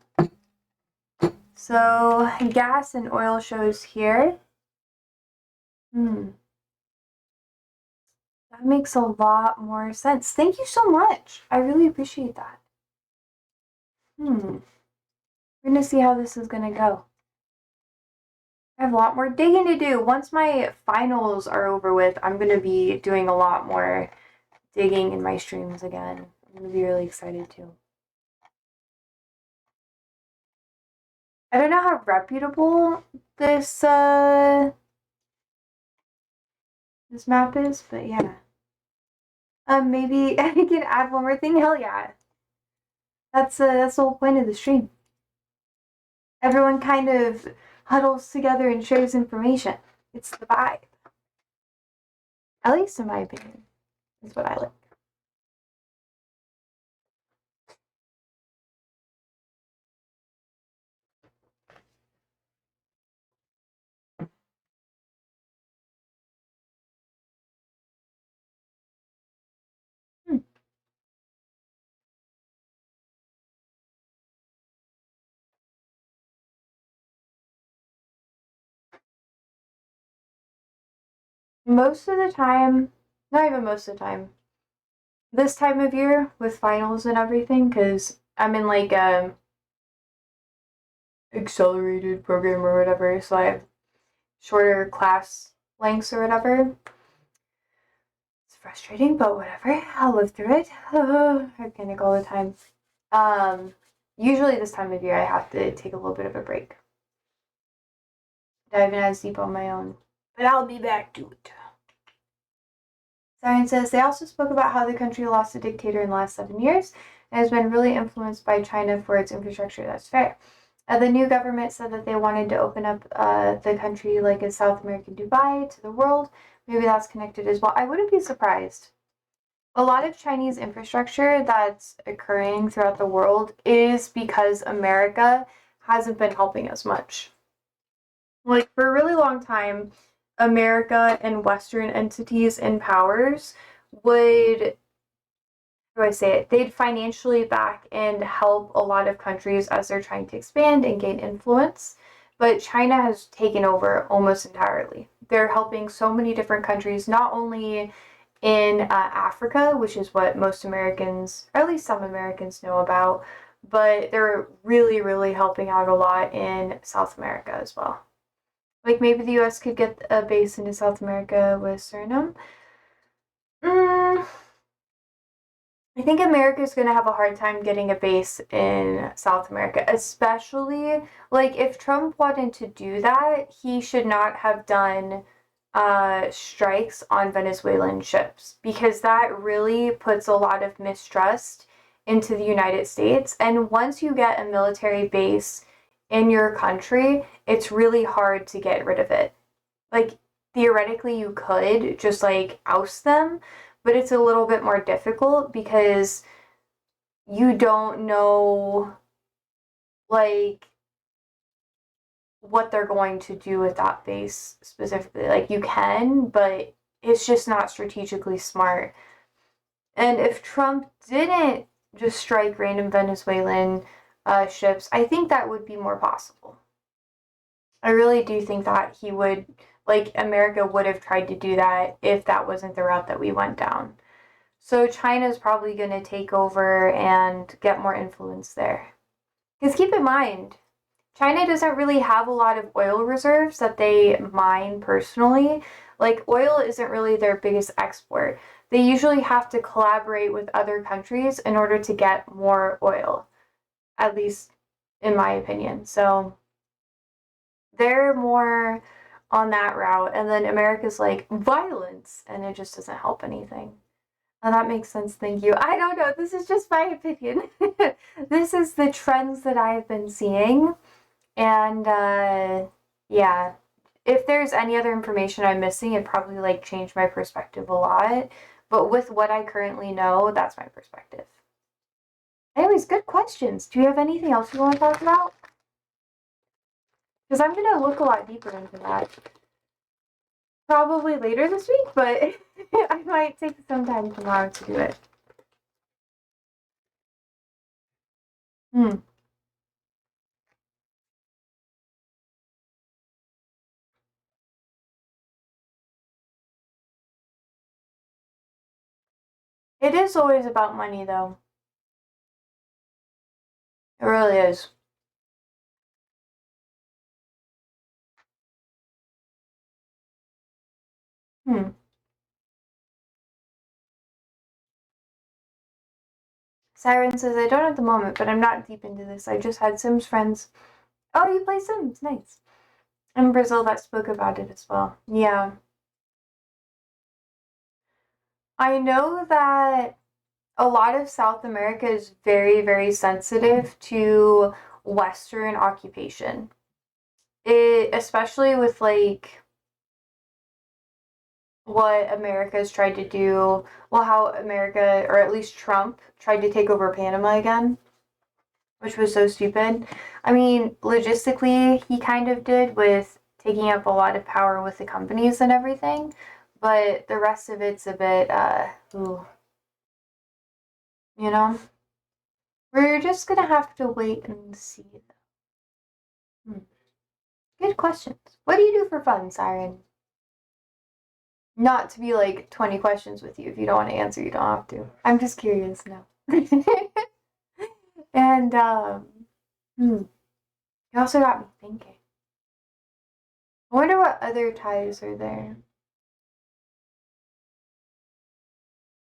So gas and oil shows here. That makes a lot more sense. Thank you so much. I really appreciate that. We're gonna see how this is gonna go. I have a lot more digging to do. Once my finals are over with, I'm gonna be doing a lot more digging in my streams again. I'm gonna be really excited too. I don't know how reputable this this map is, but yeah. Maybe I can add one more thing. Hell yeah. That's the whole point of the stream. Everyone kind of huddles together and shares information. It's the vibe. At least in my opinion, is what I like. Most of the time, not even most of the time, this time of year with finals and everything, because I'm in like a accelerated program or whatever, so I have shorter class lengths or whatever. It's frustrating, but whatever. I'll live through it. I panic all the time. Usually this time of year I have to take a little bit of a break. Dive in as deep on my own. But I'll be back to it. Siren says they also spoke about how the country lost a dictator in the last 7 years and has been really influenced by China for its infrastructure. That's fair. The new government said that they wanted to open up the country like a South American Dubai to the world. Maybe that's connected as well. I wouldn't be surprised. A lot of Chinese infrastructure that's occurring throughout the world is because America hasn't been helping as much. Like, for a really long time, America and Western entities and powers would, how do I say it? They'd financially back and help a lot of countries as they're trying to expand and gain influence. But China has taken over almost entirely. They're helping so many different countries, not only in Africa, which is what most Americans, or at least some Americans, know about, but they're really, really helping out a lot in South America as well. Like maybe the US could get a base into South America with Suriname. I think America's going to have a hard time getting a base in South America, especially like if Trump wanted to do that, he should not have done strikes on Venezuelan ships because that really puts a lot of mistrust into the United States. And once you get a military base in your country, it's really hard to get rid of it. Like, theoretically, you could just like oust them, but it's a little bit more difficult because you don't know like what they're going to do with that base specifically. Like, you can, but it's just not strategically smart. And if Trump didn't just strike random Venezuelan ships, I think that would be more possible. I really do think that he would, like, America would have tried to do that if that wasn't the route that we went down. So China's probably going to take over and get more influence there. Because keep in mind, China doesn't really have a lot of oil reserves that they mine personally. Like, oil isn't really their biggest export. They usually have to collaborate with other countries in order to get more oil, at least in my opinion. So They're more on that route, and then America's like violence, and it just doesn't help anything. Oh, that makes sense. Thank you. I don't know. This is just my opinion. This is the trends that I've been seeing. And yeah, if there's any other information I'm missing, it probably like changed my perspective a lot. But with what I currently know, that's my perspective. Anyways, good questions. Do you have anything else you want to talk about? Because I'm going to look a lot deeper into that. Probably later this week, but I might take some time tomorrow to do it. Hmm. It is always about money, though. It really is. Hmm. Siren says, I don't at the moment, but I'm not deep into this. I just had Sims friends. Oh, you play Sims? Nice. In Brazil that spoke about it as well. Yeah. I know that a lot of South America is very, very sensitive to Western occupation. Especially with like what America's tried to do, well, how America, or at least Trump, tried to take over Panama again, which was so stupid. I mean, logistically, he kind of did with taking up a lot of power with the companies and everything, but the rest of it's a bit, ooh, you know? We're just gonna have to wait and see. Hmm. Good questions. What do you do for fun, Siren? Not to be like 20 questions with you. If you don't want to answer, you don't have to. I'm just curious now. And, you also got me thinking. I wonder what other ties are there.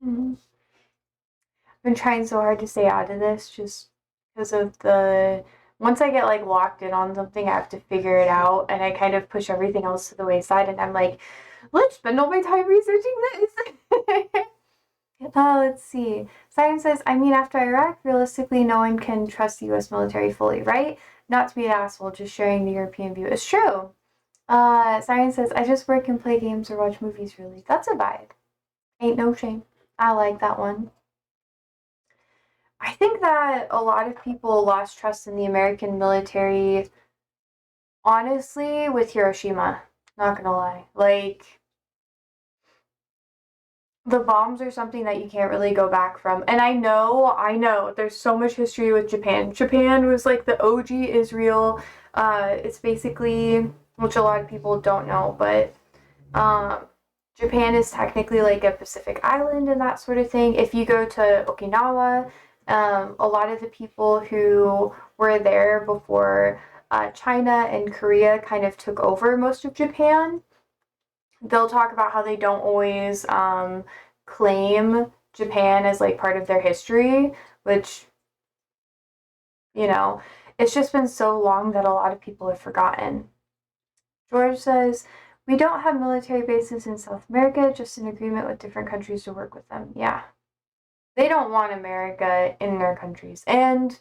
Mm-hmm. I've been trying so hard to stay out of this just because of the. Once I get like locked in on something, I have to figure it out, and I kind of push everything else to the wayside, and I'm like, let's spend all my time researching this. Let's see. Siren says, I mean, after Iraq, realistically, no one can trust the US military fully, right? Not to be an asshole, just sharing the European view. It's true. Siren says, I just work and play games or watch movies, really. That's a vibe. Ain't no shame. I like that one. I think that a lot of people lost trust in the American military, honestly, with Hiroshima. Not gonna lie. Like, the bombs are something that you can't really go back from. And I know, there's so much history with Japan. Japan was like the OG Israel. It's basically, which a lot of people don't know, but Japan is technically like a Pacific island and that sort of thing. If you go to Okinawa, a lot of the people who were there before China and Korea kind of took over most of Japan, they'll talk about how they don't always claim Japan as like part of their history, which, you know, it's just been so long that a lot of people have forgotten. George says, we don't have military bases in South America, just an agreement with different countries to work with them. Yeah. They don't want America in their countries. And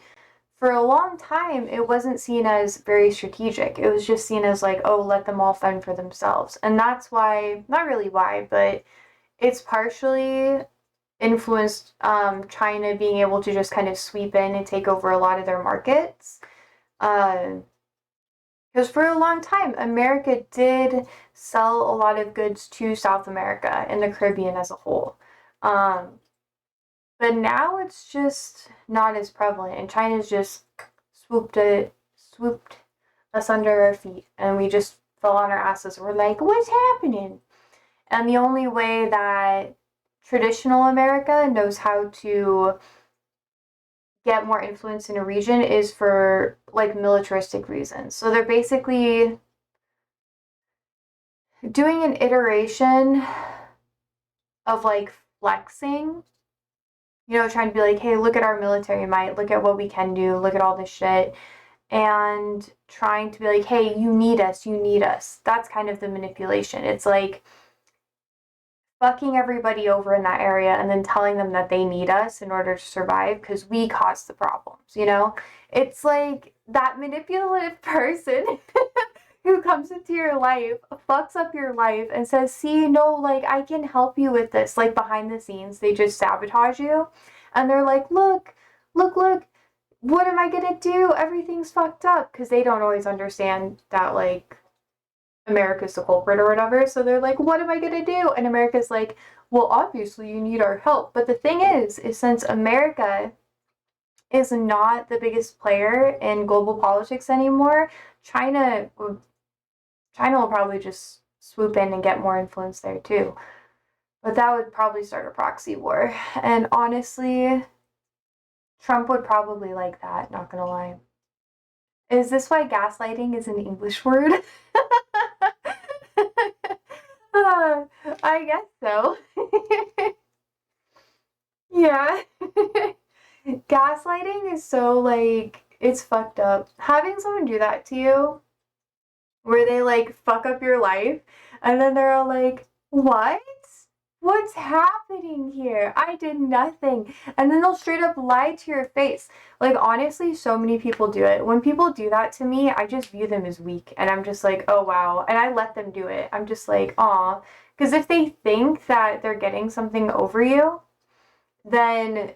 for a long time, it wasn't seen as very strategic. It was just seen as like, oh, let them all fend for themselves. And that's why, not really why, but it's partially influenced China being able to just kind of sweep in and take over a lot of their markets. Because for a long time, America did sell a lot of goods to South America and the Caribbean as a whole. Um, but now it's just not as prevalent, and China's just swooped us under our feet, and we just fell on our asses. We're like, what's happening? And the only way that traditional America knows how to get more influence in a region is for like militaristic reasons. So they're basically doing an iteration of like flexing, trying to be like, hey, look at our military might, look at what we can do, look at all this shit. and trying to be like, hey, you need us, you need us. That's kind of the manipulation. It's like fucking everybody over in that area and then telling them that they need us in order to survive because we caused the problems, you know? It's like that manipulative person who comes into your life, fucks up your life, and says, see, no, like, I can help you with this. Like, behind the scenes, they just sabotage you. And they're like, look, what am I gonna do? Everything's fucked up. Because they don't always understand that, like, America's the culprit or whatever. So they're like, what am I gonna do? And America's like, well, obviously you need our help. But the thing is since America is not the biggest player in global politics anymore, China China will probably just swoop in and get more influence there too. But that would probably start a proxy war. And honestly, Trump would probably like that, not gonna lie. Is this why gaslighting is an English word? I guess so. Yeah. Gaslighting is so like, it's fucked up. Having someone do that to you, where they like fuck up your life, and then they're all like, what? What's happening here? I did nothing. And then they'll straight up lie to your face. Like, honestly, so many people do it. When people do that to me, I just view them as weak. And I'm just like, oh, wow. And I let them do it. I'm just like, aw. Because if they think that they're getting something over you, then,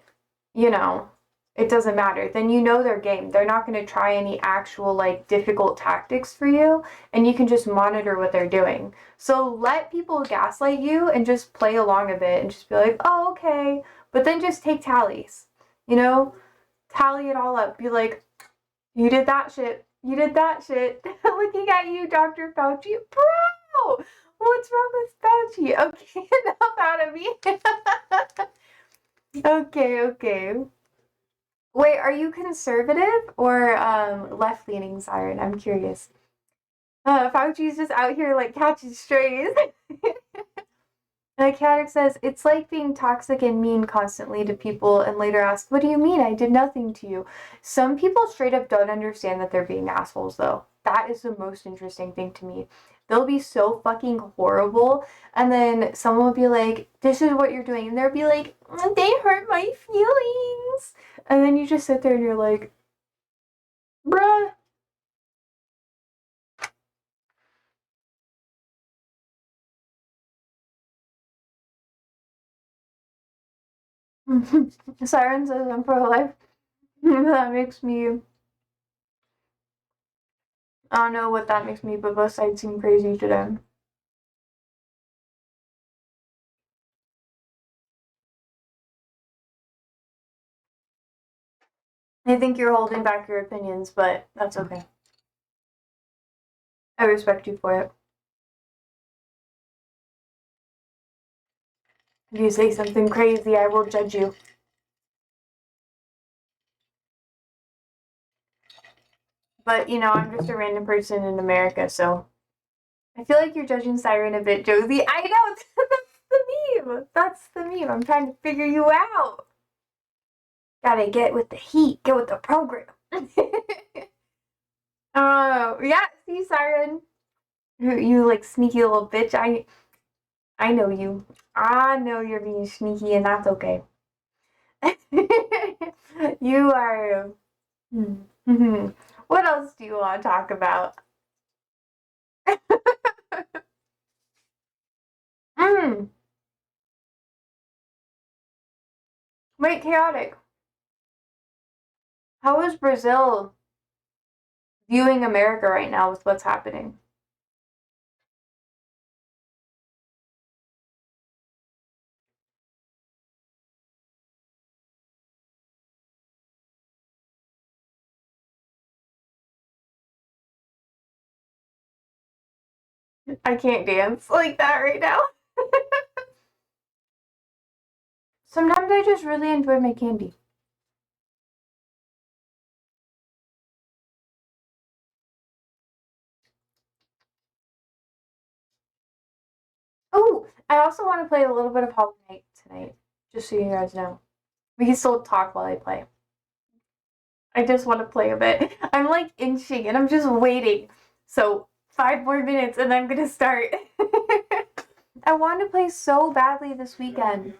you know, it doesn't matter. Then you know their game. They're not going to try any actual, like, difficult tactics for you, and you can just monitor what they're doing. So let people gaslight you and just play along a bit and just be like, oh, okay. But then just take tallies, you know? Tally it all up. Be like, you did that shit. You did that shit. Looking at you, Dr. Fauci. Bro! What's wrong with Fauci? Okay, enough out of me. Okay. Wait, are you conservative or left-leaning, Siren? I'm curious. Fauci's just out here like catching strays. Chaotic says, it's like being toxic and mean constantly to people and later ask, what do you mean? I did nothing to you. Some people straight up don't understand that they're being assholes, though. That is the most interesting thing to me. They'll be so fucking horrible, and then someone will be like, this is what you're doing, and they'll be like, they hurt my feelings. And then you just sit there and you're like, bruh. Siren says I'm pro-life. That makes me, I don't know what that makes me, but both sides seem crazy today. I think you're holding back your opinions, but that's okay. I respect you for it. If you say something crazy, I will judge you. But, you know, I'm just a random person in America, so I feel like you're judging Siren a bit, Josie. I know! That's the meme! That's the meme. I'm trying to figure you out. Gotta get with the heat, get with the program. Oh, yeah, see, Siren. You like sneaky little bitch. I know you. I know you're being sneaky, and that's okay. You are. What else do you want to talk about? mm. Wait, chaotic. How is Brazil viewing America right now with what's happening? I can't dance like that right now. Sometimes I just really enjoy my candy. Oh, I also want to play a little bit of Hollow Knight tonight, just so you guys know. We can still talk while I play. I just want to play a bit. I'm like inching and I'm just waiting. So 5 more minutes and I'm gonna start. I want to play so badly this weekend.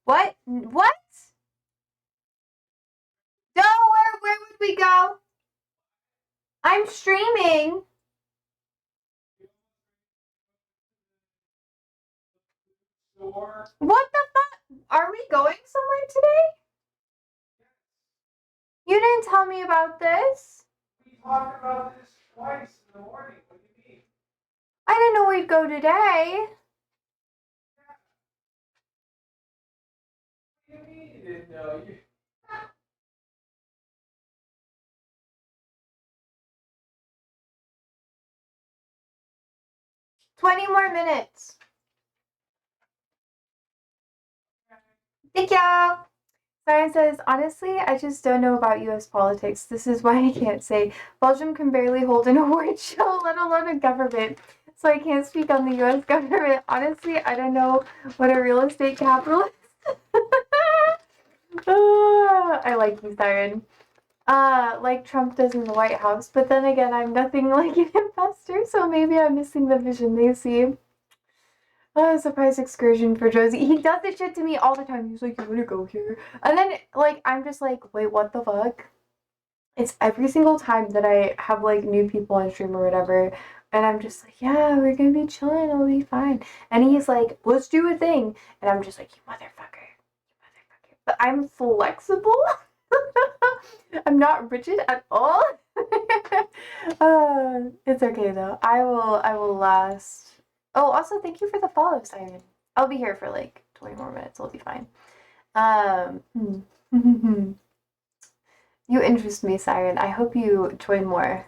What? What? Delaware, where would we go? I'm streaming. What the fuck? Are we going somewhere today? You didn't tell me about this. We talked about this twice in the morning. What do you mean? I didn't know we'd go today. What do you mean you didn't know? 20 more minutes. Thank y'all. Siren says, honestly, I just don't know about US politics. This is why I can't say. Belgium can barely hold an award show, let alone a government. So I can't speak on the US government. Honestly, I don't know what a real estate capital is. I like you, Siren. Like Trump does in the White House. But then again, I'm nothing like an investor, so maybe I'm missing the vision they see. Oh, surprise excursion for Josie. He does this shit to me all the time. He's like, you wanna go here? And then, like, I'm just like, wait, what the fuck? It's every single time that I have, like, new people on stream or whatever, and I'm just like, yeah, we're gonna be chilling, it'll be fine. And he's like, let's do a thing. And I'm just like, you motherfucker. You motherfucker. But I'm flexible. I'm not rigid at all. It's okay, though. I will last. Oh, also, thank you for the follow, Siren. I'll be here for like 20 more minutes. It'll be fine. You interest me, Siren. I hope you join more.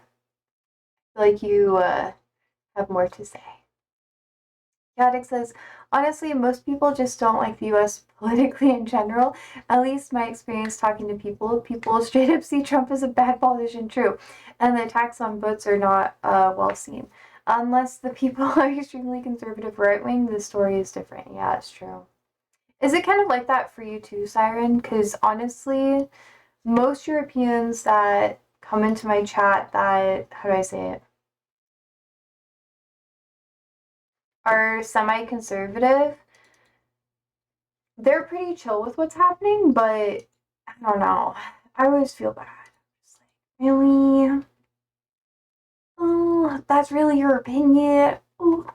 I feel like you have more to say. Yadik says, honestly, most people just don't like the US politically in general. At least my experience talking to people straight up see Trump as a bad politician, true. And the attacks on votes are not well seen. Unless the people are extremely conservative right-wing, the story is different. Yeah, it's true. Is it kind of like that for you too, Siren? Because honestly, most Europeans that come into my chat that, how do I say it, are semi-conservative, they're pretty chill with what's happening, but I don't know. I always feel bad. Just like, really? Oh, that's really your opinion? Ooh.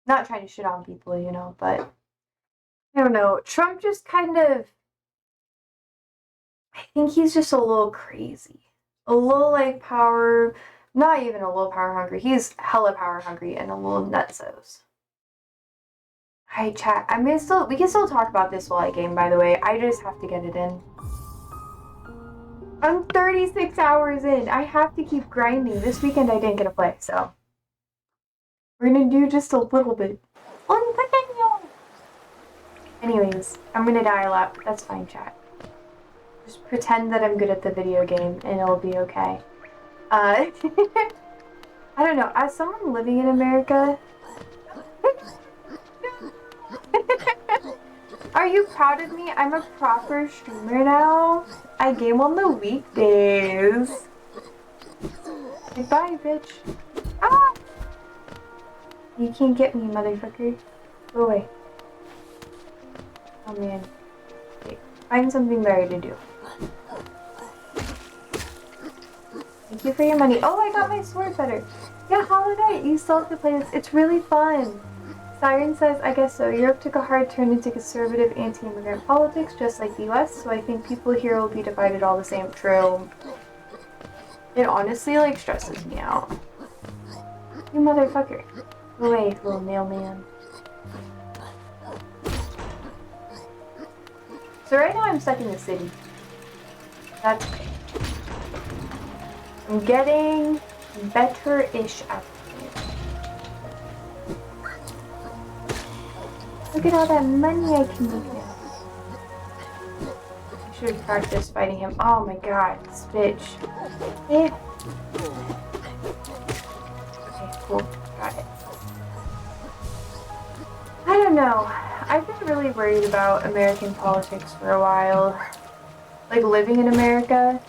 Not trying to shit on people, you know, but I don't know. Trump just kind of, I think he's just a little crazy. A little like power, not even a little power hungry. He's hella power hungry and a little nutsos. Hi, chat. We can still talk about this while I game, by the way. I just have to get it in. I'm 36 hours in. I have to keep grinding. This weekend I didn't get to play, so we're gonna do just a little bit. Anyways, I'm gonna dial up. That's fine, chat. Just pretend that I'm good at the video game and it'll be okay. I don't know. As someone living in America, are you proud of me? I'm a proper streamer now. I game on the weekdays. Goodbye, bitch. Ah! You can't get me, motherfucker. Go away. Oh man. Okay. Find something better to do. Thank you for your money. Oh, I got my sword better. Yeah, Hollow Knight, you still have to play this. It's really fun. Siren says, I guess so. Europe took a hard turn into conservative anti-immigrant politics, just like the US, so I think people here will be divided all the same. True. It honestly, like, stresses me out. You motherfucker. Go away, little mailman. So right now I'm stuck in the city. That's okay. I'm getting better-ish at it. Look at all that money I can make now. I should have practiced fighting him. Oh my god, this bitch. Yeah. Okay, cool. Got it. I don't know. I've been really worried about American politics for a while. Like living in America,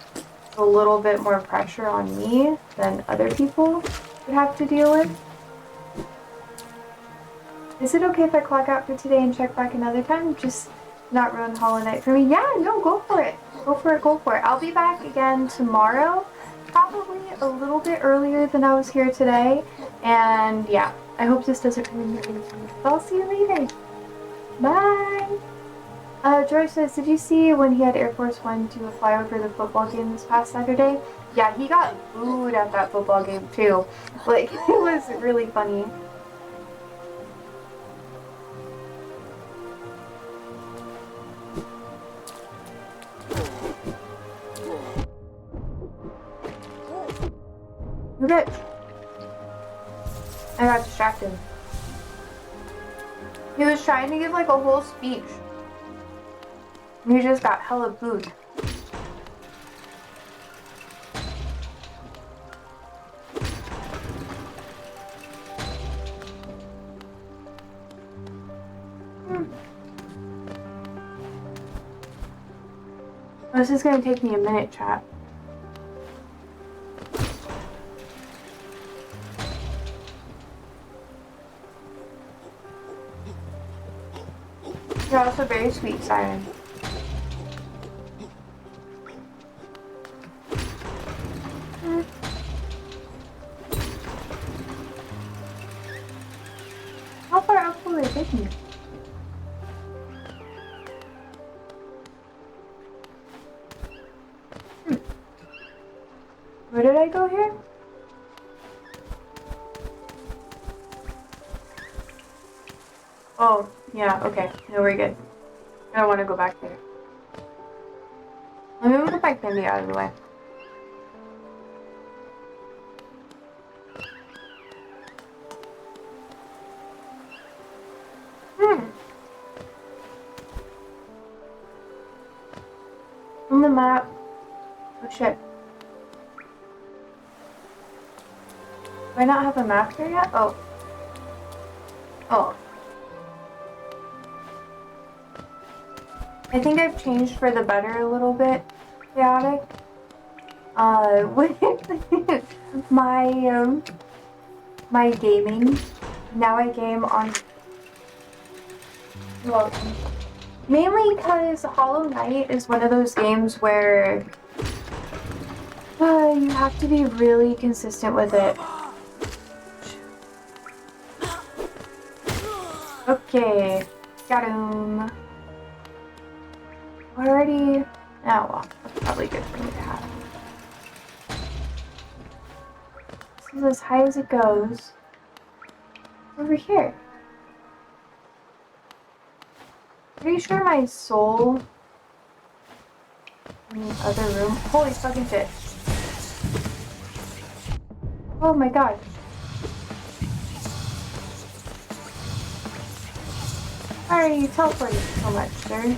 a little bit more pressure on me than other people would have to deal with. Is it okay if I clock out for today and check back another time? Just not ruin Hollow Knight for me? Yeah, no, go for it. Go for it, go for it. I'll be back again tomorrow, probably a little bit earlier than I was here today. And yeah, I hope this doesn't ruin your evening. I'll see you later. Bye! George says, did you see when he had Air Force One do a flyover the football game this past Saturday? Yeah, he got booed at that football game too. Like, it was really funny. You bitch. I got distracted. He was trying to give like a whole speech. You just got hella booed. This is gonna take me a minute, chat. You're also very sweet, Siren. How far up will they take me? Where did I go here? Oh, yeah, okay. No, we're good. I don't want to go back there. Let me move my candy out of the way. On the map. Oh shit. Do I not have a map here yet? Oh. Oh. I think I've changed for the better a little bit, chaotic. With my gaming. Now I game on. Well, mainly because Hollow Knight is one of those games where you have to be really consistent with it. Okay, got him. Already. Oh well, that's probably good for me to have. This is as high as it goes. Over here. Pretty sure my soul in the other room. Holy fucking shit. Oh my god. Why are you teleporting so much, sir?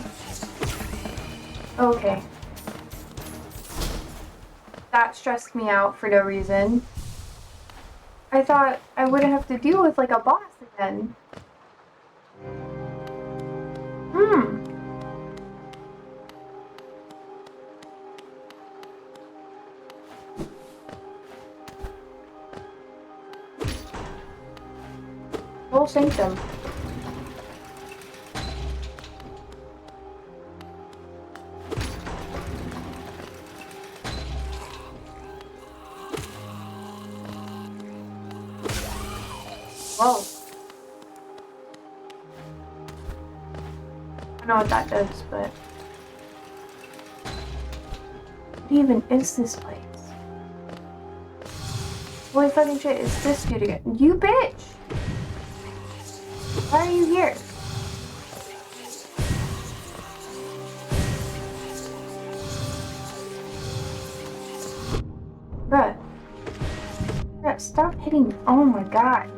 Okay. That stressed me out for no reason. I thought I wouldn't have to deal with like a boss again. Full Sanctum. Whoa. I don't know what that does, but... What even is this place? Holy fucking shit, is this dude again? You bitch! Why are you here? Bruh. Bruh, stop hitting me. Oh my god.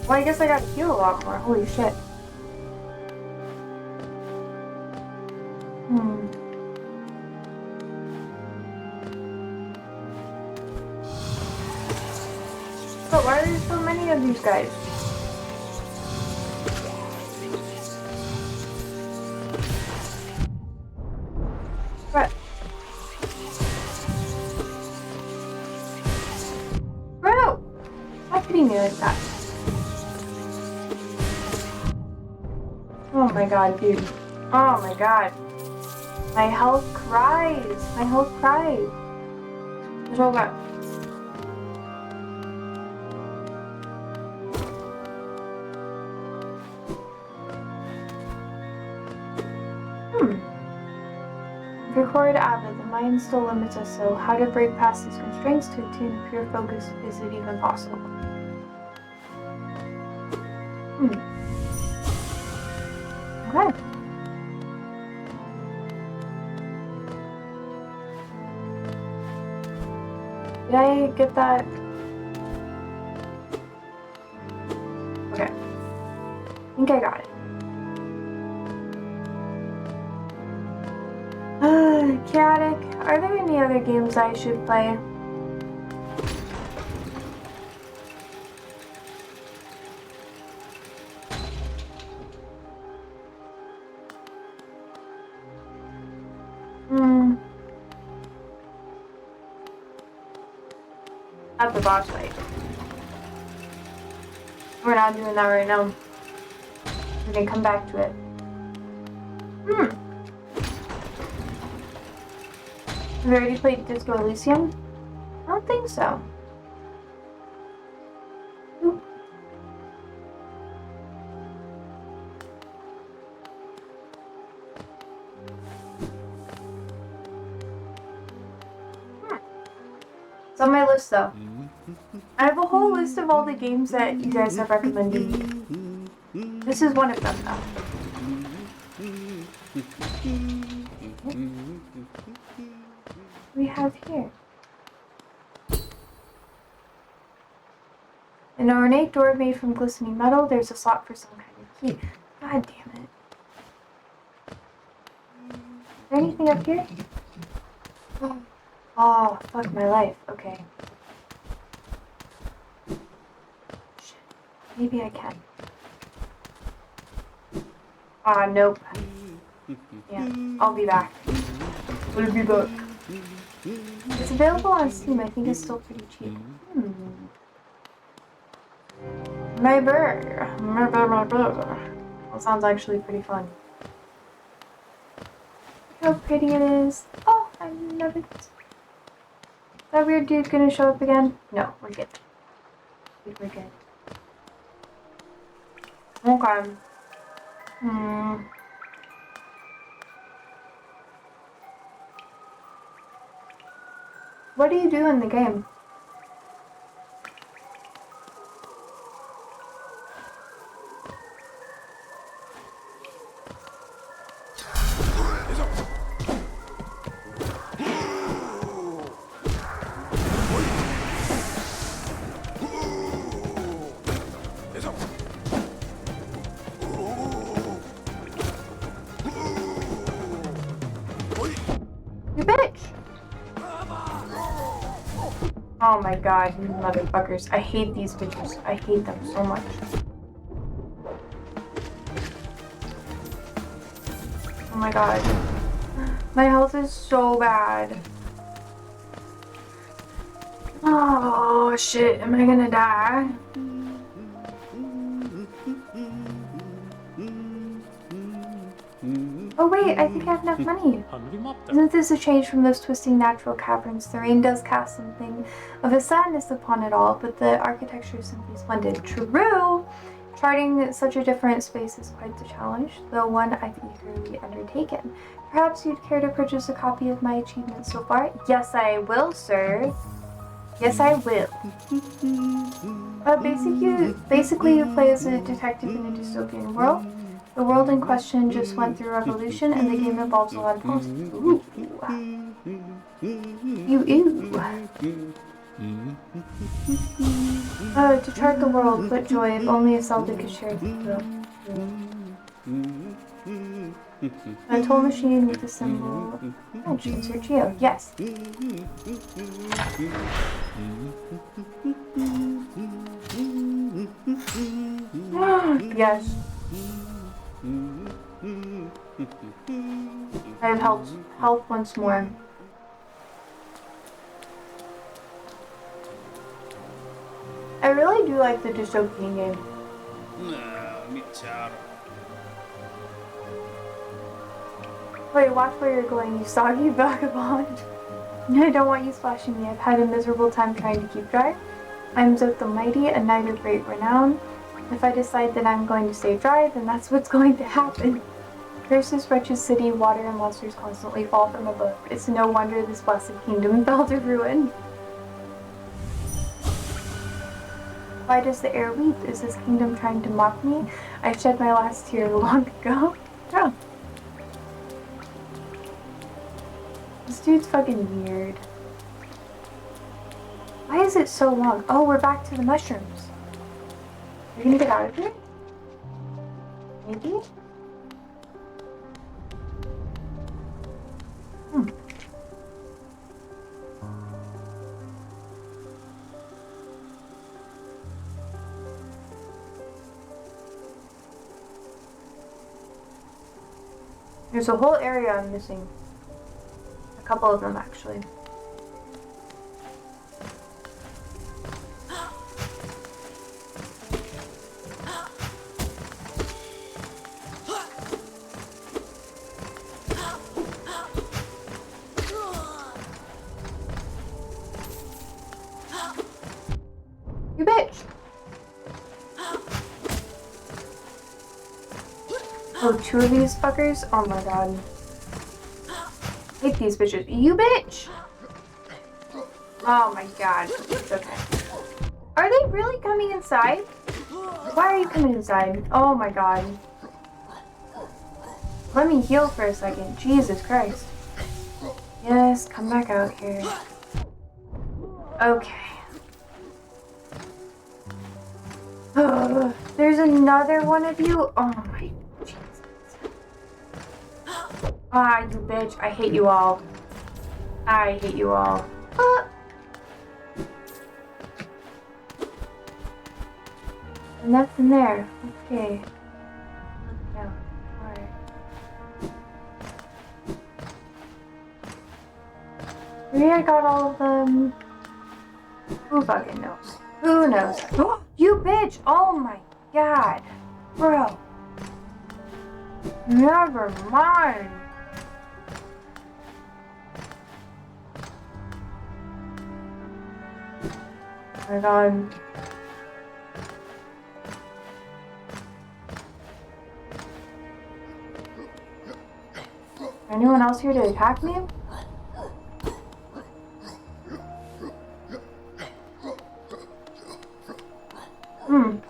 Well, I guess I gotta heal a lot more. Holy shit. But why are there so many of these guys? like that. Oh my god, dude. Oh my god. My health cries. My health cries. It's all bad. Record Avid, the mind still limits us, so how to break past these constraints to attain pure focus, is it even possible? Okay. Did I get that? Okay. I think I got it. Chaotic, are there any other games I should play? At the boss fight. We're not doing that right now. We're gonna come back to it. Have you already played Disco Elysium? I don't think so. Oop. It's on my list though. I have a whole list of all the games that you guys have recommended me. This is one of them though. We have here an ornate door made from glistening metal. There's a slot for some kind of key. God damn it. Is there anything up here? Oh, fuck my life. Okay. Shit. Maybe I can. Ah, nope. Yeah, I'll be back. I'll be back. It's available on Steam. I think it's still pretty cheap. My burger. That sounds actually pretty fun. Look how pretty it is. Oh, I love it. Is that weird dude gonna show up again? No, we're good. We're good. Okay. What do you do in the game? You bitch! Oh my god, you motherfuckers. I hate these bitches. I hate them so much. Oh my god. My health is so bad. Oh shit, am I gonna die? Oh wait, I think I have enough money. Isn't this a change from those twisting natural caverns? The rain does cast something of a sadness upon it all, but the architecture is simply splendid. True! Charting such a different space is quite the challenge, though one I've eagerly undertaken. Perhaps you'd care to purchase a copy of my achievements so far? Yes, I will, sir. Yes, I will. Basically, you play as a detective in a dystopian world. The world in question just went through a revolution, and the game involves a lot of politics. Ooh. To chart the world, what joy, if only a Zelda could share the thrill. A toll machine with a symbol. Insert Geo. Yes. Yes. I have health once more. I really really do like the dystopian game. Mi chiaro. Wait, watch where you're going, you soggy vagabond. I don't want you splashing me. I've had a miserable time trying to keep dry. I'm Zoth the Mighty, a knight of great renown. If I decide that I'm going to stay dry, then that's what's going to happen. Curse this wretched city, water and monsters constantly fall from above. It's no wonder this blessed kingdom fell to ruin. Why does the air weep? Is this kingdom trying to mock me? I shed my last tear long ago. Oh. This dude's fucking weird. Why is it so long? Oh, we're back to the mushrooms. Are you gonna get out of here? Maybe? There's a whole area I'm missing. A couple of them, actually. You bitch! Oh, two of these fuckers? Oh my god. Hate these bitches. You bitch! Oh my god. It's okay. Are they really coming inside? Why are you coming inside? Oh my god. Let me heal for a second. Jesus Christ. Yes, come back out here. Okay. There's another one of you? Oh my Jesus. Ah, you bitch. I hate you all. I hate you all. Nothing there. Okay. No. Alright. Maybe I got all of them. Who fucking knows? Who knows? You bitch! Oh my god. Bro. Never mind. Oh my god. Anyone else here to attack me?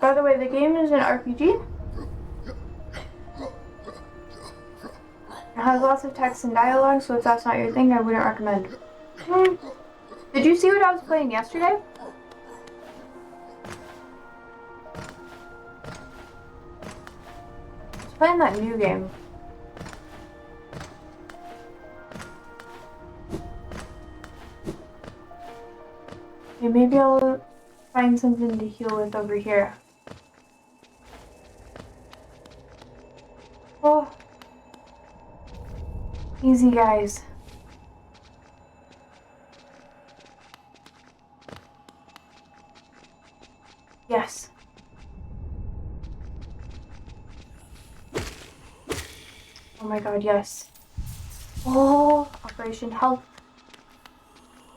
By the way, the game is an RPG. It has lots of text and dialogue, so if that's not your thing, I wouldn't recommend. Did you see what I was playing yesterday? I was playing that new game. Okay, maybe I'll find something to heal with over here. Oh. Easy, guys. Yes. Oh my god, yes. Oh, Operation Help.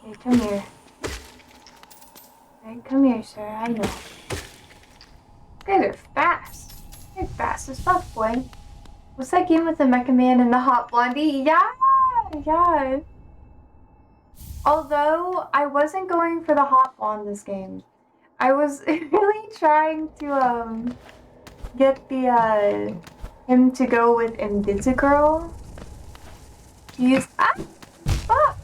Hey, come here. Hey, come here, sir. I know. You guys are fast. You're fast as fuck, boy. What's that game with the Mecha Man and the Hot Blondie? Yeah! Yeah! Although, I wasn't going for the Hot Blonde this game. I was really trying to, get the, him to go with Invisigirl. He's... Ah! Fuck!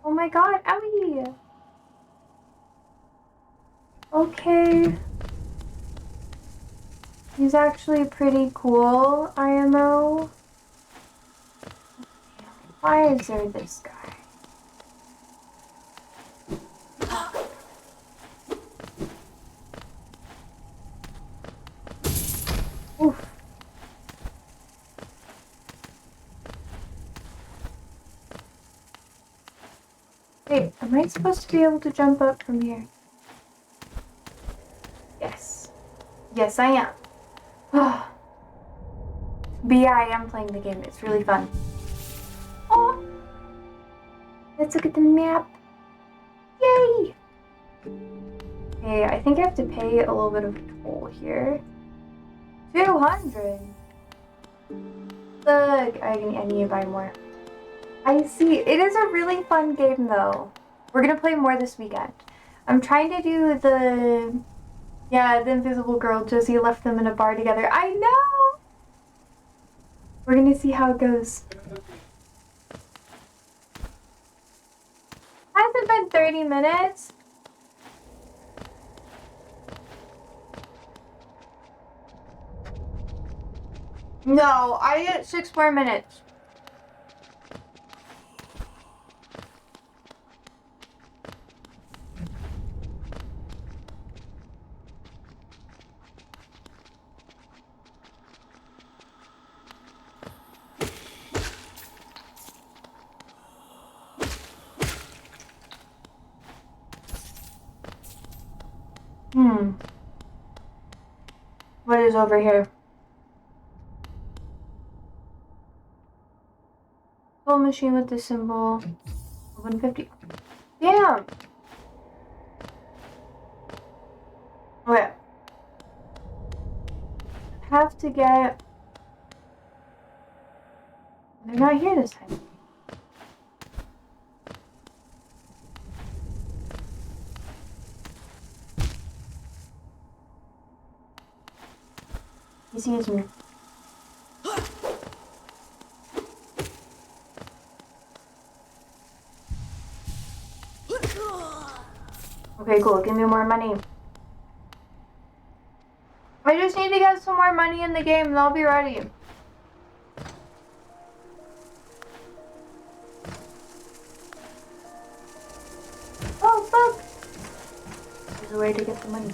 Oh my god, owie! Okay. He's actually pretty cool, IMO. Why is there this guy? Oof. Wait, am I supposed to be able to jump up from here? Yes, I am. But yeah, I am playing the game. It's really fun. Oh, let's look at the map. Yay! Okay, I think I have to pay a little bit of a toll here. 200. Look, I need to buy more. I see. It is a really fun game, though. We're gonna play more this weekend. I'm trying to do the Invisible Girl. Josie left them in a bar together. I know! We're gonna see how it goes. Has it been 30 minutes? No, I get 6 more minutes. What is over here? Full machine with the symbol. 150. Damn! Okay. Have to get... They're not here this time. He sees me. Okay, cool. Give me more money. I just need to get some more money in the game and I'll be ready. Oh, fuck! There's a way to get the money.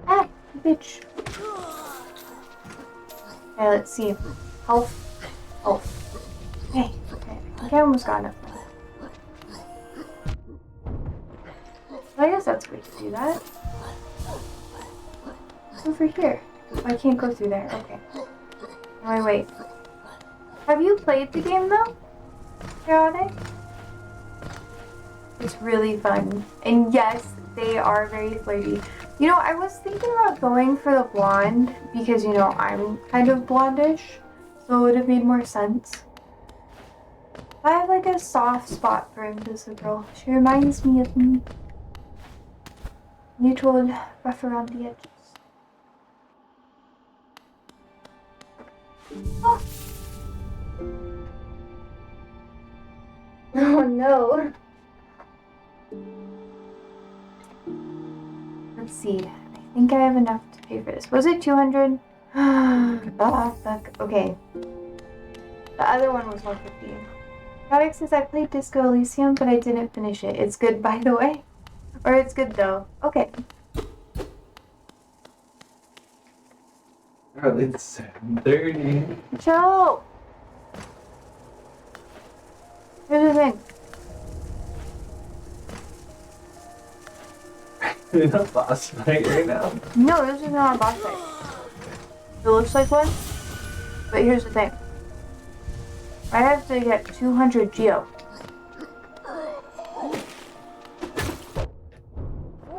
Ah, bitch. Okay, let's see. Health. Health. Okay, okay. I think I almost got enough money. Well, I guess that's a way to do that. Over here. I can't go through there. Okay. Wait. Have you played the game though? Chaotic? It's really fun. And yes, they are very flirty. You know, I was thinking about going for the blonde because, you know, I'm kind of blondish. So it would have made more sense. I have like a soft spot for Invisible Girl. She reminds me of me. Neutral, rough around the edges. Oh. Oh no. Let's see. I think I have enough to pay for this. Was it 200? Oh, fuck. Okay. The other one was 150. Product says I played Disco Elysium, but I didn't finish it. It's good, by the way. Or it's good, though. Okay. Oh, it's 7:30. Joe! Here's the thing. You're in a boss fight right now. No, this is not a boss fight. It looks like one, but here's the thing. I have to get 200 Geo.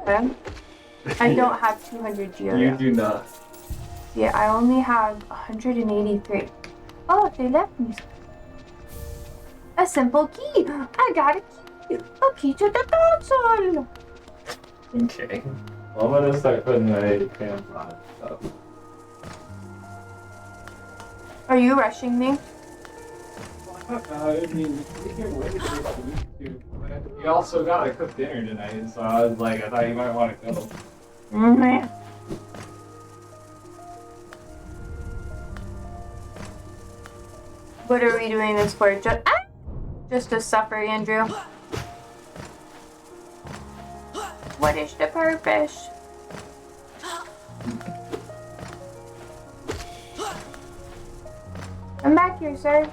Okay? I don't have 200 Geo You yet. do not. Yeah, I only have 183. Oh, they left me a simple key. I got a key. A key to the console. Okay. Well, I'm gonna start putting my pants on stuff. Are you rushing me? I mean, we can wait for you. You also gotta cook dinner tonight, so I was like, I thought you might want to go. Mm-hmm. What are we doing this for? Just to suffer, Andrew. What is the purpose? Come back here, sir.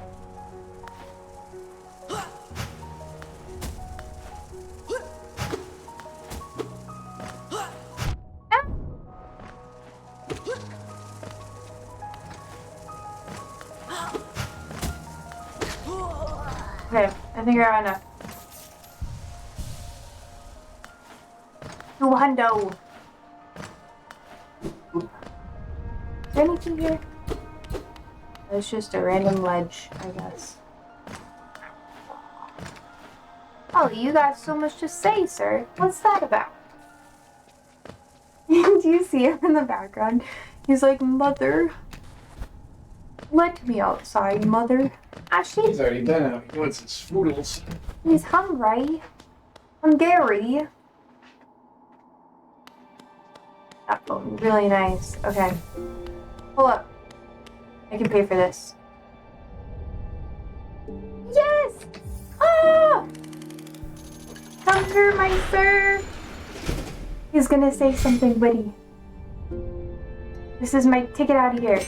Okay, I think I got enough. 200. Is there anything here? It's just a random ledge, I guess. Oh, you got so much to say, sir. What's that about? Do you see him in the background? He's like, Mother. Let me outside, Mother. Actually, He's already been out. He wants his spoodles. he's hungry. Hungary. That phone, really nice. Okay. Hold up. I can pay for this. Yes! Ah! Come here, my sir. He's gonna say something witty. This is my ticket out of here.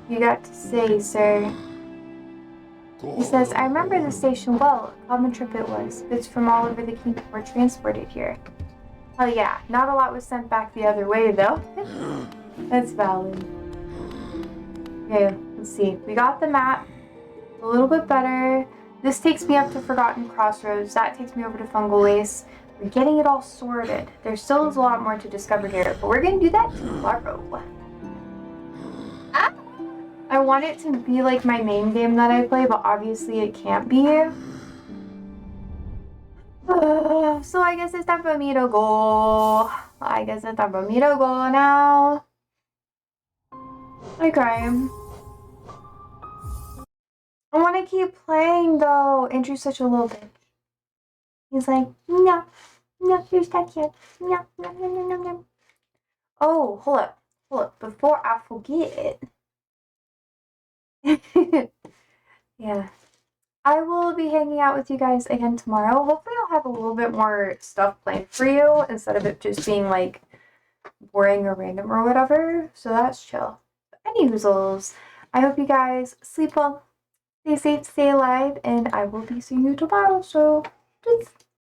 You got to say, sir. He says, I remember the station well. A common trip it was. Goods from all over the kingdom were transported here. Oh yeah, not a lot was sent back the other way though. That's valid. Okay, let's see. We got the map. A little bit better. This takes me up to Forgotten Crossroads. That takes me over to Fungal Waste. We're getting it all sorted. There still is a lot more to discover here, but we're gonna do that tomorrow. Ah! I want it to be like my main game that I play, but obviously it can't be. So I guess it's time for me to go. Now. Okay. I want to keep playing though. Andrew's such a little bitch. He's like, no, here's that kid. No. Oh, hold up. Before I forget. Yeah. I will be hanging out with you guys again tomorrow. Hopefully I'll have a little bit more stuff planned for you instead of it just being like boring or random or whatever. So that's chill. But anyways, I hope you guys sleep well, stay safe, stay alive, and I will be seeing you tomorrow. So, peace.